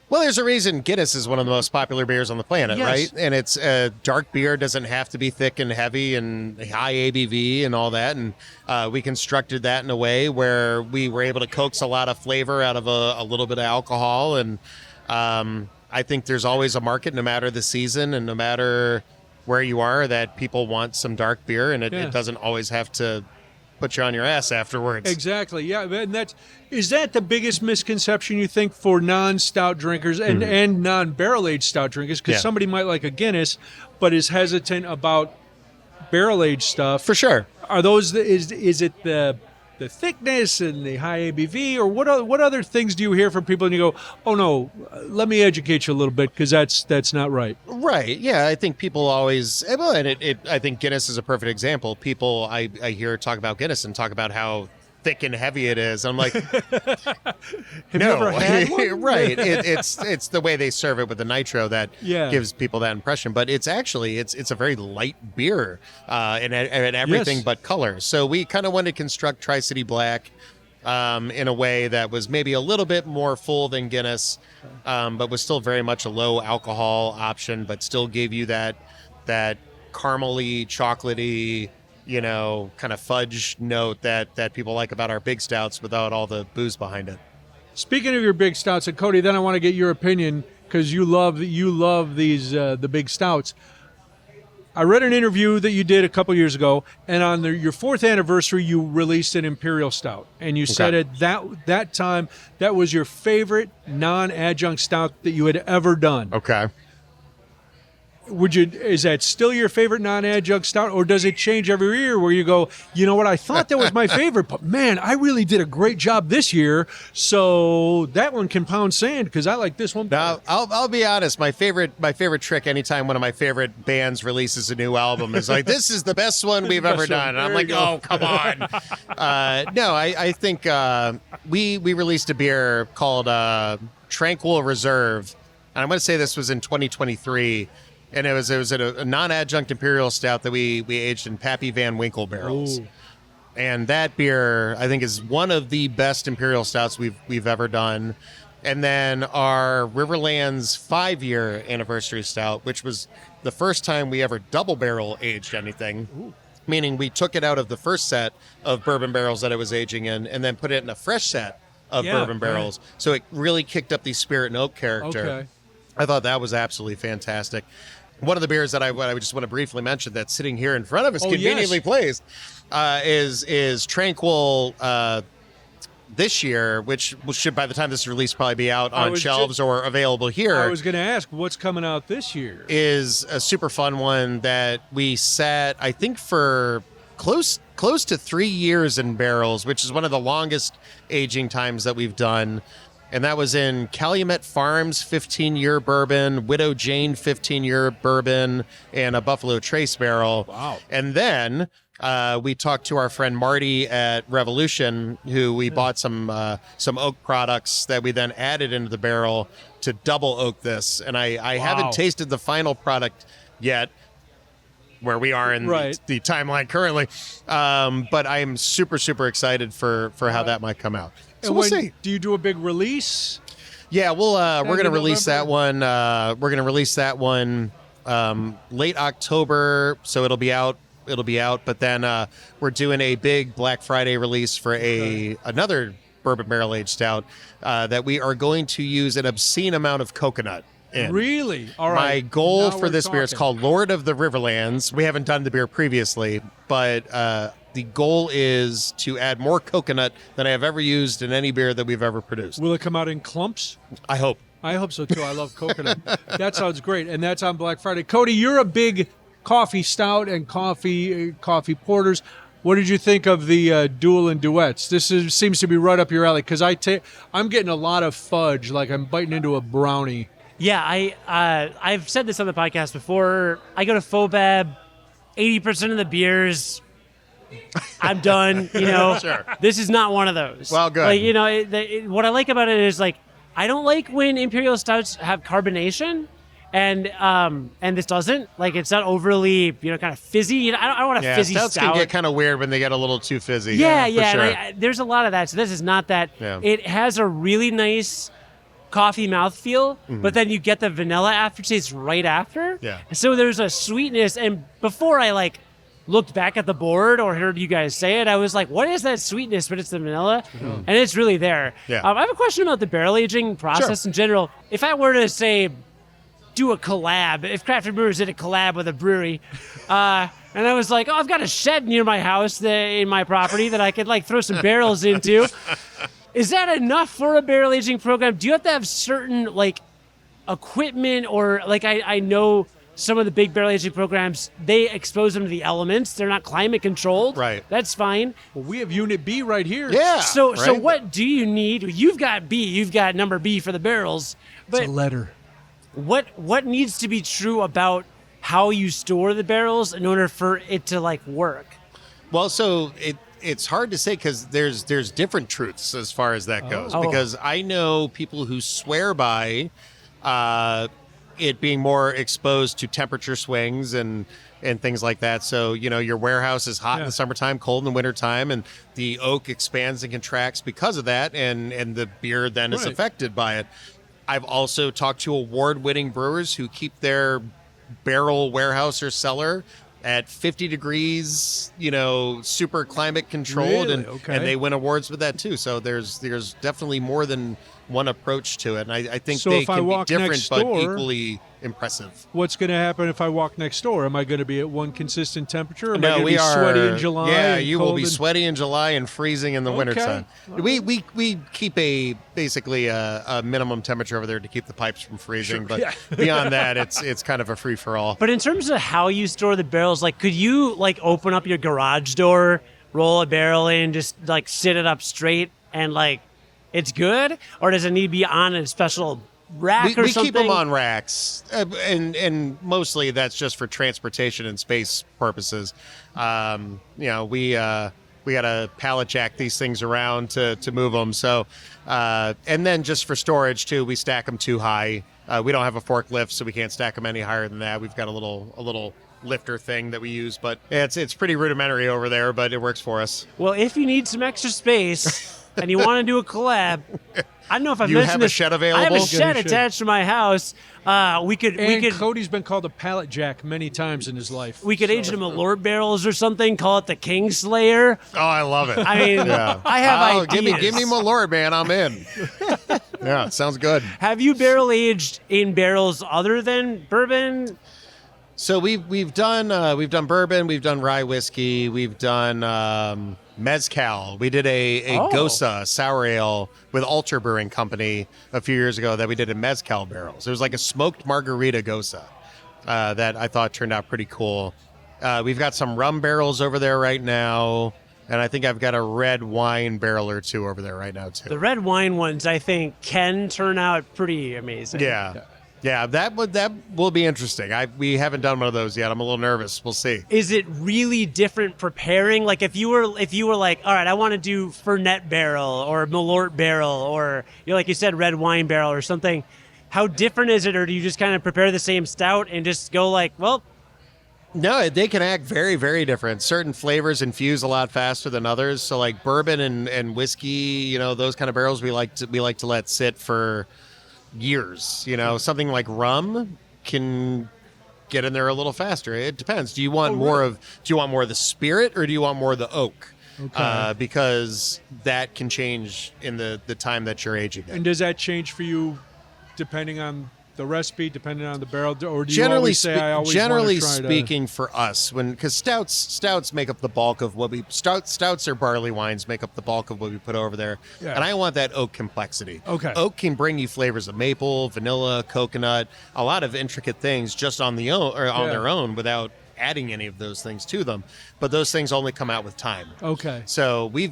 Well, there's a reason Guinness is one of the most popular beers on the planet, Yes. right? And it's dark beer, doesn't have to be thick and heavy and high ABV and all that. And we constructed that in a way where we were able to coax a lot of flavor out of a little bit of alcohol. And I think there's always a market, no matter the season and no matter where you are, that people want some dark beer, and it doesn't always have to put you on your ass afterwards. Exactly. Yeah, and is that the biggest misconception you think for non-stout drinkers and non-barrel-aged stout drinkers? Because somebody might like a Guinness, but is hesitant about barrel-aged stuff. For sure. Are those is it the thickness and the high ABV, or what other things do you hear from people and you go, oh no, let me educate you a little bit because that's not right. Right. Yeah. I think people always, well, and I think Guinness is a perfect example. People I hear talk about Guinness and talk about how thick and heavy it is. I'm like, Have you no, ever had one? right. It's the way they serve it with the nitro that gives people that impression. But it's actually, it's a very light beer and everything but color. So we kind of wanted to construct Tri-City Black in a way that was maybe a little bit more full than Guinness, but was still very much a low alcohol option, but still gave you that caramely, chocolatey, kind of fudge note that people like about our big stouts without all the booze behind it. Speaking of your big stouts, and Cody, then I want to get your opinion because you love these the big stouts. I read an interview that you did a couple years ago, and on your 4th anniversary, you released an Imperial Stout, and you said at that time that was your favorite non-adjunct stout that you had ever done. Okay. Is that still your favorite non-adjunct stout, or does it change every year where you go, you know what, I thought that was my favorite, but man, I really did a great job this year, so that one can pound sand because I like this one better. Now, I'll be honest, my favorite trick anytime one of my favorite bands releases a new album is like, this is the best one we've ever done. And I'm like, oh, come on. No, I think we released a beer called Tranquil Reserve, and I'm going to say this was in 2023. And it was a non-adjunct Imperial Stout that we aged in Pappy Van Winkle barrels. Ooh. And that beer, I think, is one of the best Imperial Stouts we've ever done. And then our Riverlands 5-year anniversary stout, which was the first time we ever double barrel aged anything. Ooh. Meaning we took it out of the first set of bourbon barrels that it was aging in and then put it in a fresh set of bourbon barrels. Right. So it really kicked up the spirit and oak character. Okay. I thought that was absolutely fantastic. One of the beers that I just want to briefly mention that's sitting here in front of us, conveniently placed, is Tranquil this year, which should, by the time this is released, probably be out on shelves or available here. I was going to ask, what's coming out this year? Is a super fun one that we sat, I think, for close to 3 years in barrels, which is one of the longest aging times that we've done. And that was in Calumet Farms 15-year bourbon, Widow Jane 15-year bourbon, and a Buffalo Trace barrel. Wow. And then we talked to our friend Marty at Revolution, who we bought some oak products that we then added into the barrel to double oak this. And I haven't tasted the final product yet, where we are in the timeline currently. But I am super, super excited for how that might come out. So we'll see. Do you do a big release? Yeah, we're going to release that one. We're going to release that one late October, so it'll be out. But then we're doing a big Black Friday release for another bourbon barrel aged stout that we are going to use an obscene amount of coconut in. Really? All right. My goal Now for this beer is called Lord of the Riverlands. We haven't done the beer previously, but the goal is to add more coconut than I have ever used in any beer that we've ever produced. Will it come out in clumps? I hope. I hope so too. I love coconut. That sounds great, and that's on Black Friday. Cody, you're a big coffee stout and coffee porters. What did you think of the Duel and Duets? Seems to be right up your alley because I'm getting a lot of fudge, like I'm biting into a brownie. Yeah, I've said this on the podcast before. I go to Fobab, 80% of the beers, I'm done. Sure. This is not one of those. Well, good. Like, what I like about it is like I don't like when Imperial stouts have carbonation. And this doesn't. Like, it's not overly, kind of fizzy. I don't want a fizzy stouts stout. can get kind of weird when they get a little too fizzy. Yeah. For sure. And there's a lot of that. So this is not that. Yeah. It has a really nice coffee mouthfeel, but then you get the vanilla aftertaste right after. Yeah. So there's a sweetness. And before I looked back at the board or heard you guys say it, I was like, what is that sweetness? But it's the vanilla. And it's really there. Yeah. I have a question about the barrel aging process in general. If I were to say, do a collab, if Crafted Brewers did a collab with a brewery, and I was like, I've got a shed near my house in my property that I could throw some barrels into. Is that enough for a barrel aging program? Do you have to have certain equipment or I know some of the big barrel aging programs, they expose them to the elements. They're not climate controlled. Right. That's fine. Well, we have Unit B right here. Yeah. So right? what do you need? You've got B. You've got number B for the barrels. But It's a letter. what needs to be true about how you store the barrels in order for it to work? Well, so it's hard to say because there's different truths as far as that goes. Oh. Because I know people who swear by it being more exposed to temperature swings and things like that. So, your warehouse is hot in the summertime, cold in the wintertime, and the oak expands and contracts because of that, and the beer then is affected by it. I've also talked to award-winning brewers who keep their barrel warehouse or cellar at 50 degrees, super climate controlled, Really? and they win awards with that too. So there's definitely more than one approach to it, and I think So they if I can be walk different next but door- equally impressive. What's going to happen if I walk next door? Am I going to be at one consistent temperature? Am I No, going to we be are sweaty in July? Yeah, and you will cold be in- sweaty in July and freezing in the Okay. wintertime. We keep basically a minimum temperature over there to keep the pipes from freezing, but beyond that, it's kind of a free for all. But in terms of how you store the barrels, could you open up your garage door, roll a barrel in, just sit it up straight and it's good? Or does it need to be on a special rack or We something? keep them on racks, and mostly that's just for transportation and space purposes. We got to pallet jack these things around to move them. So, and then just for storage too, we stack them too high. We don't have a forklift, so we can't stack them any higher than that. We've got a little lifter thing that we use, but it's pretty rudimentary over there, but it works for us. Well, if you need some extra space and you want to do a collab, I don't know if I've You mentioned have a this. shed I have available? a shed attached to my house. We could Cody's been called a pallet jack many times in his life. age them Malort barrels or something. Call it the Kingslayer. Oh, I love it. I mean, Yeah. I have ideas. Give me Malort, man. I'm in. Yeah, sounds good. Have you barrel aged in barrels other than bourbon? So we've done bourbon, we've done rye whiskey, we've done mezcal. We did a Gosa sour ale with Alter Brewing Company a few years ago that we did in mezcal barrels. It was like a smoked margarita Gosa that I thought turned out pretty cool. We've got some rum barrels over there right now, and I think I've got a red wine barrel or two over there right now too. The red wine ones, I think, can turn out pretty amazing. Yeah, that will be interesting. We haven't done one of those yet. I'm a little nervous. We'll see. Is it really different preparing? If you were like, all right, I want to do Fernet barrel or Malort barrel or like you said, red wine barrel or something. How different is it, or do you just kind of prepare the same stout and just go No, they can act very, very different. Certain flavors infuse a lot faster than others. So like bourbon and whiskey, those kind of barrels we like to let sit for years. Something like rum can get in there a little faster. It depends. Do you want more of the spirit, or do you want more of the oak? Okay. Because that can change in the time that you're aging it. And does that change for you depending on the recipe depending on the barrel, or do you Generally, always say I always generally want to try speaking, for us, because stouts make up the bulk of what we stouts or barley wines make up the bulk of what we put over there, Yeah. and I want that oak complexity. Okay. Oak can bring you flavors of maple, vanilla, coconut, a lot of intricate things just on their own without adding any of those things to them, but those things only come out with time. Okay. So we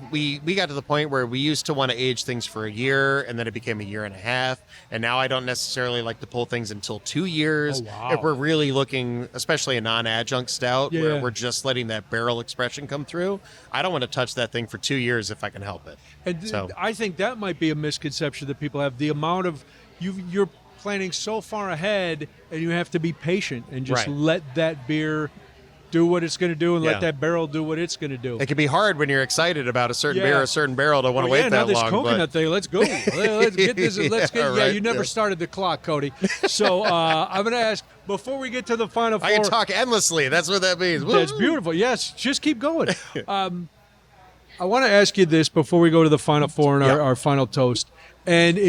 got to the point where we used to want to age things for a year, and then it became a year and a half, and now I don't necessarily like to pull things until 2 years. Oh, wow. If we're really looking, especially a non-adjunct stout, Yeah. where we're just letting that barrel expression come through, I don't want to touch that thing for 2 years if I can help it. And So- I think that might be a misconception that people have. The amount of you're planning so far ahead, and you have to be patient and just Right. let that beer do what it's going to do, and Yeah. let that barrel do what it's going to do. It can be hard when you're excited about a certain Yeah. beer, a certain barrel, to want to Oh, yeah, wait now that this long. coconut but thing. Let's go. Let's get this. Let's get. Yeah, Yeah, right, you never yeah. started the clock, Cody. So I'm going to ask before we get to the final four. I can talk endlessly. That's what that means. That's Woo! beautiful. Yes, just keep going. I want to ask you this before we go to the final four and Yeah. our final toast, and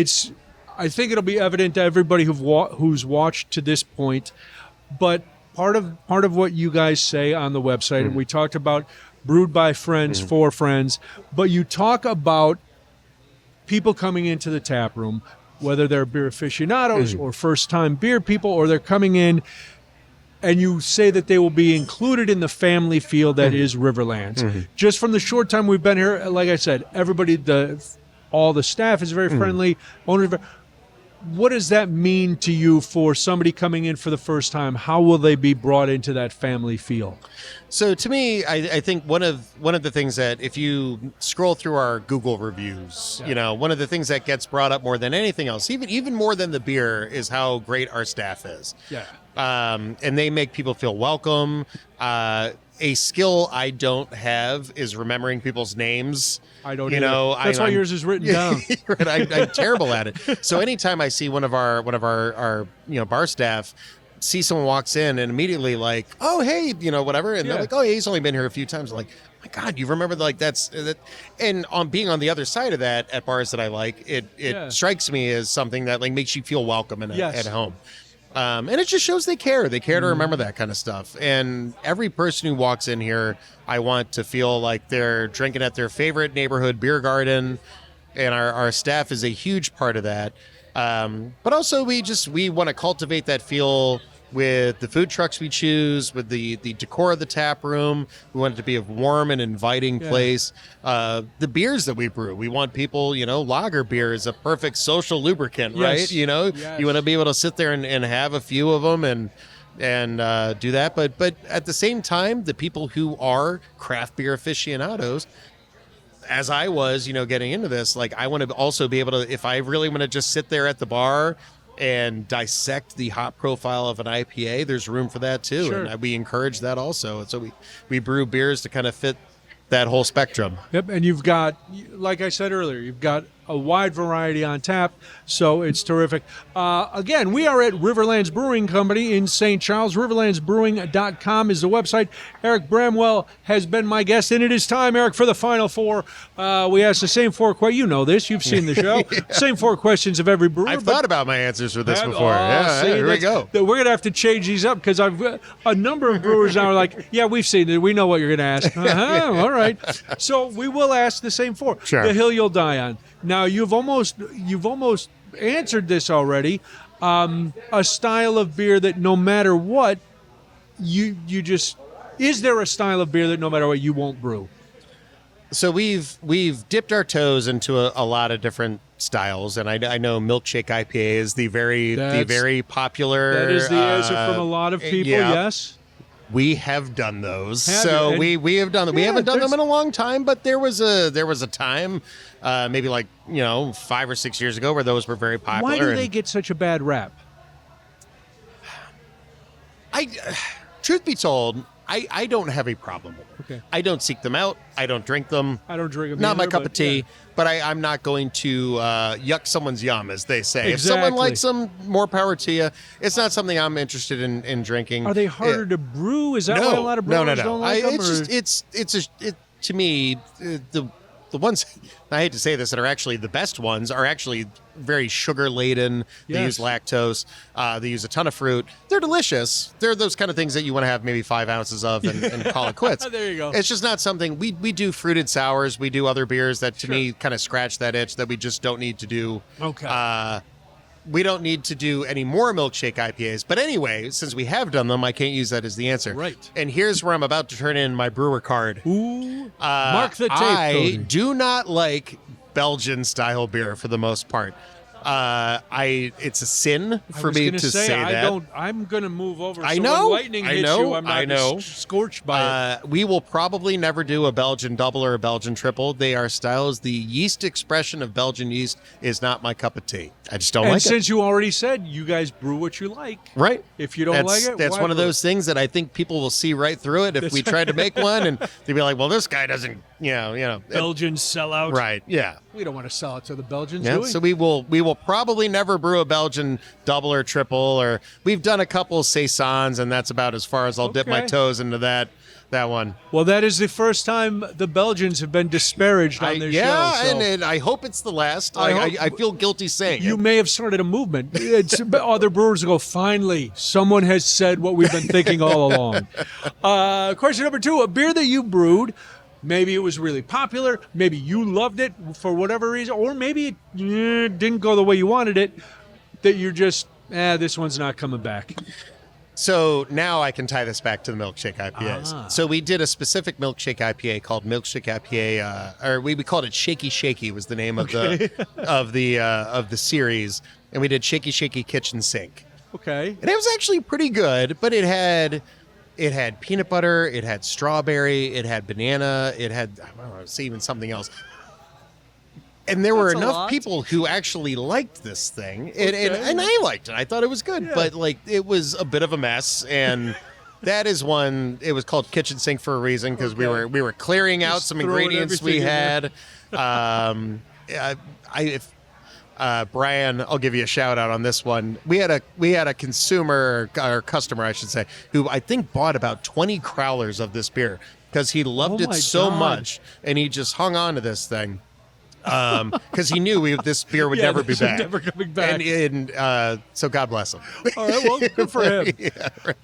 I think it'll be evident to everybody who's watched to this point, but part of what you guys say on the website, and we talked about brewed by friends for friends, but you talk about people coming into the tap room, whether they're beer aficionados or first-time beer people, or they're coming in, and you say that they will be included in the family feel that is Riverlands. Just from the short time we've been here, like I said, everybody, all the staff is very friendly. Owners, what does that mean to you for somebody coming in for the first time? How will they be brought into that family feel? So to me, I think one of the things that if you scroll through our Google reviews, one of the things that gets brought up more than anything else, even more than the beer, is how great our staff is. Yeah. And they make people feel welcome. A skill I don't have is remembering people's names. I don't. You either. know, That's why I'm- yours is written down. Right, I'm terrible at it. So anytime I see one of our bar staff see someone walks in and immediately like, oh hey, whatever, and Yeah. they're like, oh yeah, he's only been here a few times. I'm like, oh my God, you remember that? And on being on the other side of that at bars that I like, it Yeah. strikes me as something that like makes you feel welcome Yes. at home. And it just shows they care. They care to remember that kind of stuff. And every person who walks in here, I want to feel like they're drinking at their favorite neighborhood beer garden. And our staff is a huge part of that. But also we want to cultivate that feel with the food trucks we choose, with the decor of the tap room. We want it to be a warm and inviting place. The beers that we brew, we want people, lager beer is a perfect social lubricant, Yes. right? Yes. You want to be able to sit there and have a few of them and do that. But at the same time, the people who are craft beer aficionados, as I was, getting into this, like I want to also be able to, if I really want to just sit there at the bar and dissect the hop profile of an IPA, there's room for that too. Sure. And we encourage that also. And so we brew beers to kind of fit that whole spectrum. Yep, and you've got, like I said earlier, you've got a wide variety on tap, so it's terrific. Again, we are at Riverlands Brewing Company in St. Charles. Riverlandsbrewing.com is the website. Eric Bramwell has been my guest, and it is time, Eric, for the final four. We asked the same four questions. You know this. You've seen the show. Same four questions of every brewer. I've but- thought about my answers for this before. See, Here we go. We're going to have to change these up because I've a number of brewers now are like, yeah, we've seen it. We know what you're going to ask. All right. So we will ask the same four. Sure. The hill you'll die on. Now you've almost answered this already. A style of beer that no matter what, you just, is there a style of beer that no matter what you won't brew? So we've dipped our toes into a lot of different styles, and I know milkshake IPA is the very popular. That is the answer from a lot of people. yeah. Yes. We have done those. Have So you? And- we have done them. We Yeah, haven't done them there's- in a long time, but there was a time, maybe like 5 or 6 years ago, where those were very popular. Why do and they get such a bad rap? Truth be told, I don't have a problem with them. Okay. I don't seek them out. I don't drink them. I don't drink them. Not my either, cup but of tea, yeah. but I'm not going to yuck someone's yum, as they say. If someone Exactly. likes them, more power to you. It's not something I'm interested in drinking. Are they harder to brew? Is that why a lot of brewers don't like them? To me, the the ones, I hate to say this, that are actually the best ones are actually very sugar laden. They use lactose. They use a ton of fruit. They're delicious. They're those kind of things that you want to have maybe 5 ounces of and call it quits. There you go. It's just not something we do. Fruited sours. We do other beers that to me kind of scratch that itch that we just don't need to do. Okay. We don't need to do any more milkshake IPAs. But anyway, since we have done them, I can't use that as the answer. Right. And here's where I'm about to turn in my brewer card. Ooh. Mark the tape, I Cody. do not like Belgian style beer for the most part. It's a sin for me to say that. I'm gonna move over. I so know. When lightning I hits know. you, I'm not I know. scorched by it. We will probably never do a Belgian double or a Belgian triple. They are styles. The yeast expression of Belgian yeast is not my cup of tea. I just don't And like it. since you already said you guys brew what you like, Right. If you don't like it, that's why one of brew those things that I think people will see right through it if we tried to make one, and they'd be like, "Well, this guy doesn't, Belgian sellout. right? Yeah, We don't want to sell it to the Belgians, yeah." do we? So we will probably never brew a Belgian double or triple, or we've done a couple saisons, and that's about as far as I'll dip my Okay. toes into that one. Well, that is the first time the Belgians have been disparaged on this show. So and I hope it's the last. I I feel guilty saying you it. may have started a movement. Other brewers go, finally, someone has said what we've been thinking all along. Question number 2, a beer that you brewed, maybe it was really popular, maybe you loved it for whatever reason, or maybe it didn't go the way you wanted it, that you're just, this one's not coming back. So now I can tie this back to the milkshake IPAs. So we did a specific milkshake IPA called Milkshake IPA, or we called it Shaky Shaky was the name of the of the series, and we did Shaky Shaky Kitchen Sink, Okay. and it was actually pretty good. But it had peanut butter, it had strawberry, it had banana, it had I don't know, say even something else. And there were That's a enough lot. people who actually liked this thing, and I liked it. I thought it was good, but like it was a bit of a mess. And that is one. It was called Kitchen Sink for a reason because we were clearing out some throwing ingredients we everything in had. Brian, I'll give you a shout out on this one. We had a consumer or customer, I should say, who I think bought about 20 crowlers of this beer because he loved Oh it my so God. much, and he just hung on to this thing. Because he knew this beer would Yeah, never be this is back. never coming back. And so God bless him. All right, well, good for him. Yeah, right.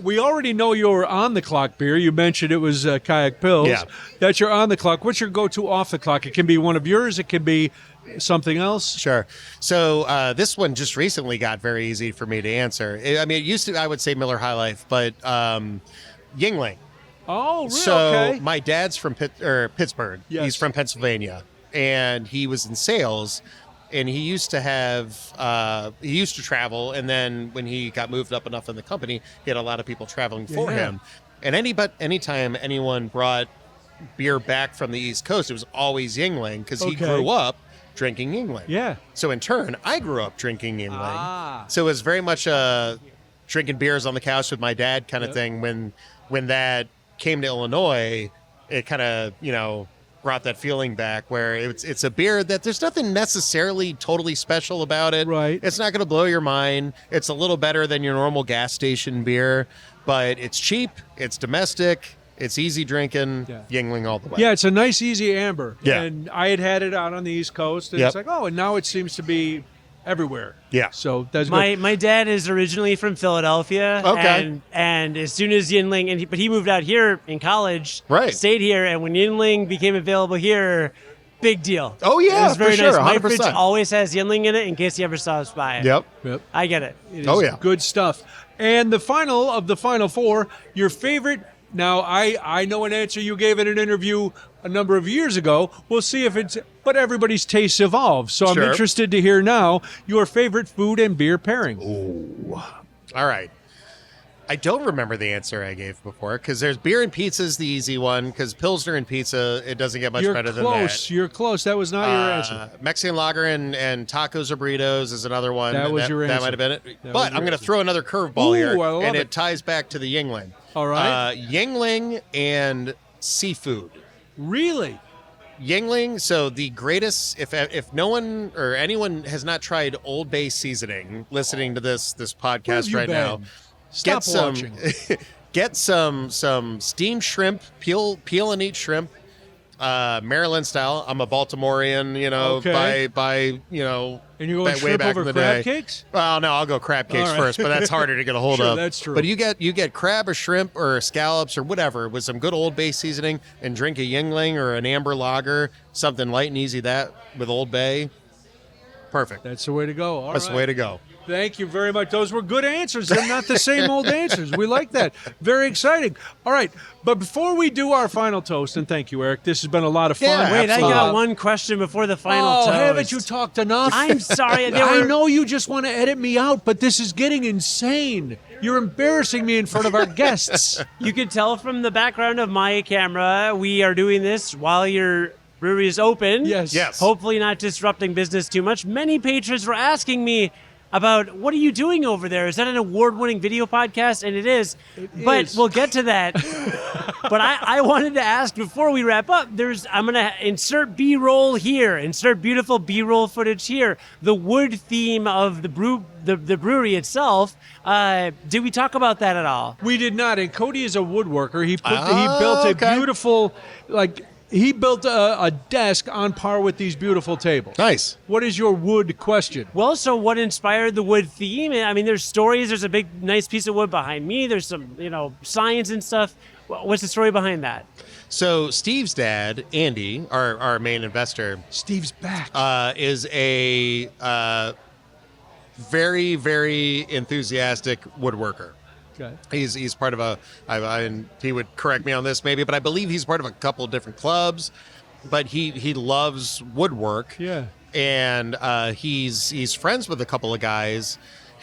We already know your on-the-clock beer. You mentioned it was Kayak Pils. Yeah. That's your on-the-clock. What's your go-to off-the-clock? It can be one of yours. It can be something else. Sure. So this one just recently got very easy for me to answer. It used to, I would say Miller High Life, but Yingling. Oh, really? So Okay. my dad's from Pittsburgh. Yes. He's from Pennsylvania, and he was in sales. And he used to travel, and then when he got moved up enough in the company, he had a lot of people traveling for Yeah. him. And anytime anyone brought beer back from the East Coast, it was always Yingling because he Okay. grew up drinking Yingling. Yeah. So in turn, I grew up drinking Yingling. Ah. So it was very much drinking beers on the couch with my dad kind of Yep. thing. When that came to Illinois, it kind of brought that feeling back where it's a beer that there's nothing necessarily totally special about it. Right. It's not going to blow your mind. It's a little better than your normal gas station beer, but it's cheap. It's domestic. It's easy drinking. Yeah. Yingling all the way. Yeah, it's a nice, easy amber. Yeah. And I had it out on the East Coast, and Yep. it's like, and now it seems to be everywhere. Yeah. So that's good. My dad is originally from Philadelphia. Okay. And as soon as Yinling, but he moved out here in college. Right. Stayed here, and when Yinling became available here, big deal. Oh, yeah, it was very for sure, nice. My 100%. fridge always has Yinling in it in case he ever stops by it. Yep. Yep. I get it. It is Oh, yeah. good stuff. And the final of the final four, your favorite. Now, I know an answer you gave in an interview a number of years ago. We'll see if it's, but everybody's tastes evolve. So I'm Sure. interested to hear now your favorite food and beer pairing. All right. I don't remember the answer I gave before because there's beer and pizza is the easy one because Pilsner and pizza, it doesn't get much You're better close. than You're close. That was not that. your answer. Mexican lager and tacos or burritos is another one. That was your That answer. might have been it. That was But your I'm going to answer. throw another curveball Ooh, here, I love and it. it ties back to the Yingling. All right. Yingling and seafood. Really? Yingling, so the greatest, if no one or anyone has not tried Old Bay seasoning, listening to this Where have podcast you right been? now, Stop watching. get some steamed shrimp, peel and eat shrimp, Maryland style. I'm a Baltimorean, Okay. by And you're going way shrimp back over in the crab day. cakes? Well, no, I'll go crab cakes All right. first, but that's harder to get a hold Sure, of. that's true. But you get crab or shrimp or scallops or whatever with some good Old Bay seasoning, and drink a Yingling or an amber lager, something light and easy. That with Old Bay, perfect. That's the way to go. All That's right. the way to go. Thank you very much. Those were good answers. They're not the same old answers. We like that. Very exciting. All right. But before we do our final toast, and thank you, Eric, this has been a lot of fun. Yeah, Wait, I absolutely. got one question before the final toast. Haven't you talked enough? I'm sorry. I know you just want to edit me out, but this is getting insane. You're embarrassing me in front of our guests. You can tell from the background of my camera, we are doing this while your brewery is open. Yes. Yes. Hopefully not disrupting business too much. Many patrons were asking me about what are you doing over there? Is that an award-winning video podcast? And it is. But is. we'll get to that. But I wanted to ask before we wrap up, I'm going to insert B-roll here, insert beautiful B-roll footage here. The wood theme of the brewery itself. Did we talk about that at all? We did not. And Cody is a woodworker. He built a okay. beautiful, he built a desk on par with these beautiful tables. Nice. What is your wood question? Well, so what inspired the wood theme? I mean, there's stories. There's a big, nice piece of wood behind me. There's some, signs and stuff. What's the story behind that? So Steve's dad, Andy, our main investor, Steve's back. is a very, very enthusiastic woodworker. Okay. He's part of and he would correct me on this maybe, but I believe he's part of a couple of different clubs. But he loves woodwork. Yeah. And he's friends with a couple of guys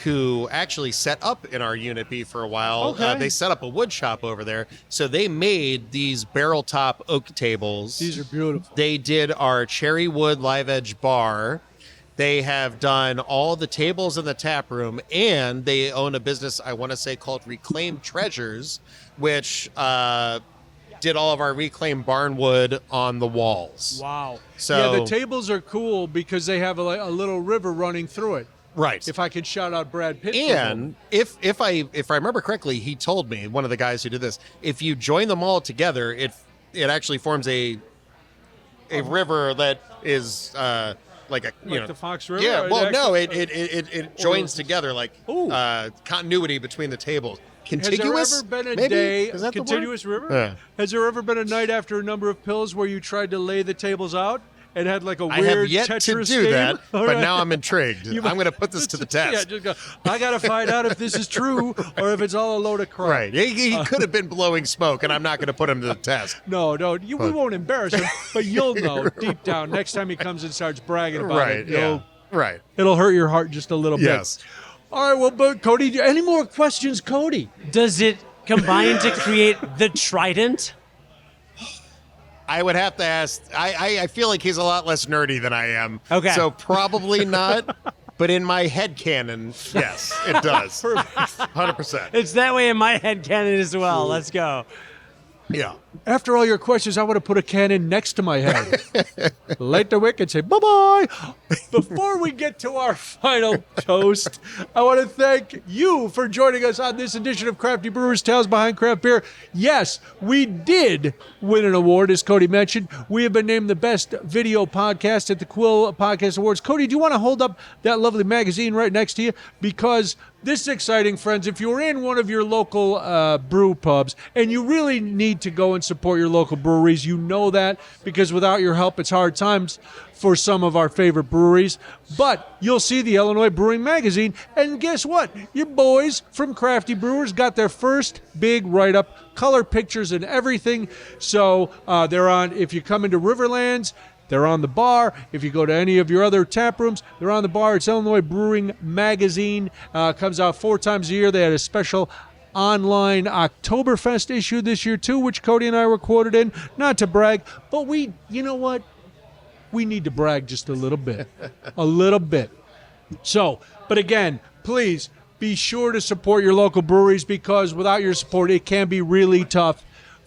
who actually set up in our Unit B for a while. Okay. They set up a wood shop over there. So they made these barrel top oak tables. These are beautiful. They did our cherry wood live edge bar. They have done all the tables in the tap room, and they own a business, I want to say, called Reclaimed Treasures, which did all of our reclaimed barnwood on the walls. Wow. So- yeah, the tables are cool because they have a little river running through it. Right. If I could shout out Brad Pitt. for a And moment. if I remember correctly, he told me, one of the guys who did this, if you join them all together, it actually forms a river that is like the Fox River? Yeah. Or Well, it no, actually- it joins together like Ooh. continuity between the tables. Has Contiguous. there ever been a maybe? day, Is that the word? continuous river? Yeah. Has there ever been a night after a number of pills where you tried to lay the tables out and had like a I weird have yet to Tetris do game? that, All but right. now I'm intrigued. I'm going to put this to the test. Yeah, just go, I got to find out if this is true or if it's all a load of crap. Right. He could have been blowing smoke, and I'm not going to put him to the test. No, we won't embarrass him, but you'll know deep down next time he comes and starts bragging about Right. it. Yeah. Right. It'll hurt your heart just a little Yes. bit. All right, well, but Cody, any more questions, Cody? Does it combine to create the Trident? I would have to ask. I feel like he's a lot less nerdy than I am. Okay. So probably not. But in my head canon, yes, it does. 100%. It's that way in my head canon as well. Let's go. Yeah. After all your questions, I would have put a cannon next to my head. Light the wick and say bye-bye. Before we get to our final toast, I want to thank you for joining us on this edition of Crafty Brewers Tales Behind Craft Beer. Yes, we did win an award, as Cody mentioned. We have been named the best video podcast at the Quill Podcast Awards. Cody, do you want to hold up that lovely magazine right next to you? Because this is exciting, friends. If you're in one of your local brew pubs and you really need to go and support your local breweries, you know that, because without your help, it's hard times for some of our favorite breweries. But you'll see the Illinois Brewing Magazine, and guess what? Your boys from Crafty Brewers got their first big write-up, color pictures and everything. So they're on, if you come into Riverlands, they're on the bar. If you go to any of your other tap rooms, they're on the bar. It's Illinois Brewing Magazine. Comes out 4 times a year. They had a special online Oktoberfest issue this year too, which Cody and I were quoted in. Not to brag, but you know what? We need to brag just a little bit. A little bit. So, but again, please be sure to support your local breweries, because without your support, it can be really tough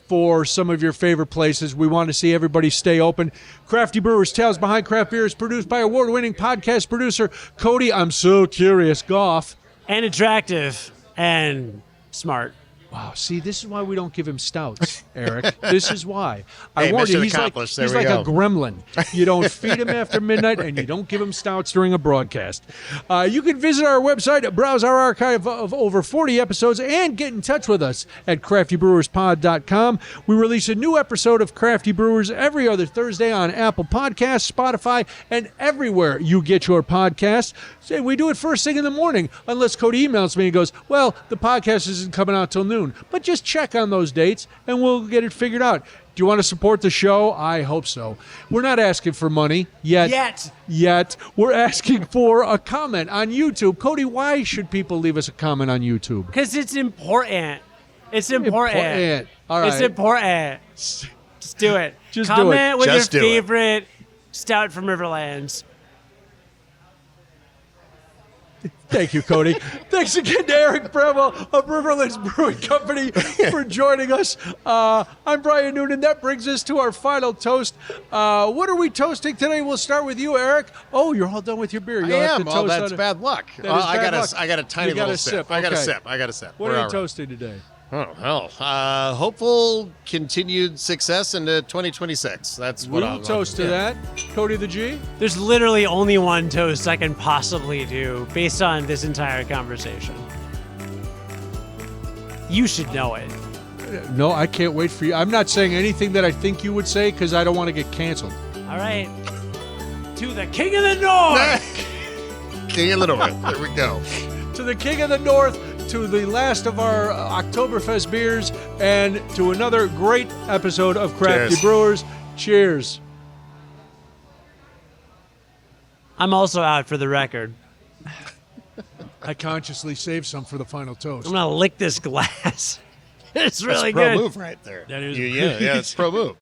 for some of your favorite places. We want to see everybody stay open. Crafty Brewers Tales Behind Craft Beer is produced by award-winning podcast producer Cody, I'm so curious, Goff. And attractive and smart. Wow, see, this is why we don't give him stouts, Eric. This is why. I Hey, warned you, mission he's like accomplished. There he's we like a go. gremlin. You don't feed him after midnight, and you don't give him stouts during a broadcast. You can visit our website, browse our archive of over 40 episodes, and get in touch with us at CraftyBrewersPod.com. We release a new episode of Crafty Brewers every other Thursday on Apple Podcasts, Spotify, and everywhere you get your podcasts. So we do it first thing in the morning, unless Cody emails me and goes, well, the podcast isn't coming out till noon. But just check on those dates, and we'll get it figured out. Do you want to support the show? I hope so. We're not asking for money yet. We're asking for a comment on YouTube. Cody, why should people leave us a comment on YouTube? Because it's important. It's important. All right. It's important. Just do it. Just do comment it. with Just your do it. favorite stout from Riverlands. Thank you, Cody. Thanks again to Eric Bramwell of Riverlands Brewing Company for joining us. I'm Brian Noonan. That brings us to our final toast. What are we toasting today? We'll start with you, Eric. Oh, you're all done with your beer. I You'll have am. to Oh, toast that's on it. bad luck. That is bad luck. I got a tiny You got little a sip. I got a Okay. sip. I got a sip. What We're are you all right. toasting today? Oh, hell. Hopeful continued success into 2026. That's what We'll I'll toast to that. Cody the G? There's literally only one toast I can possibly do based on this entire conversation. You should know it. No, I can't wait for you. I'm not saying anything that I think you would say because I don't want to get canceled. All right. To the King of the North. King of the North. There we go. To the King of the North, to the last of our Oktoberfest beers, and to another great episode of Crafty Cheers. Brewers. Cheers. I'm also out for the record. I consciously saved some for the final toast. I'm going to lick this glass. It's really That's pro good. move right there. That is yeah, it's pro move.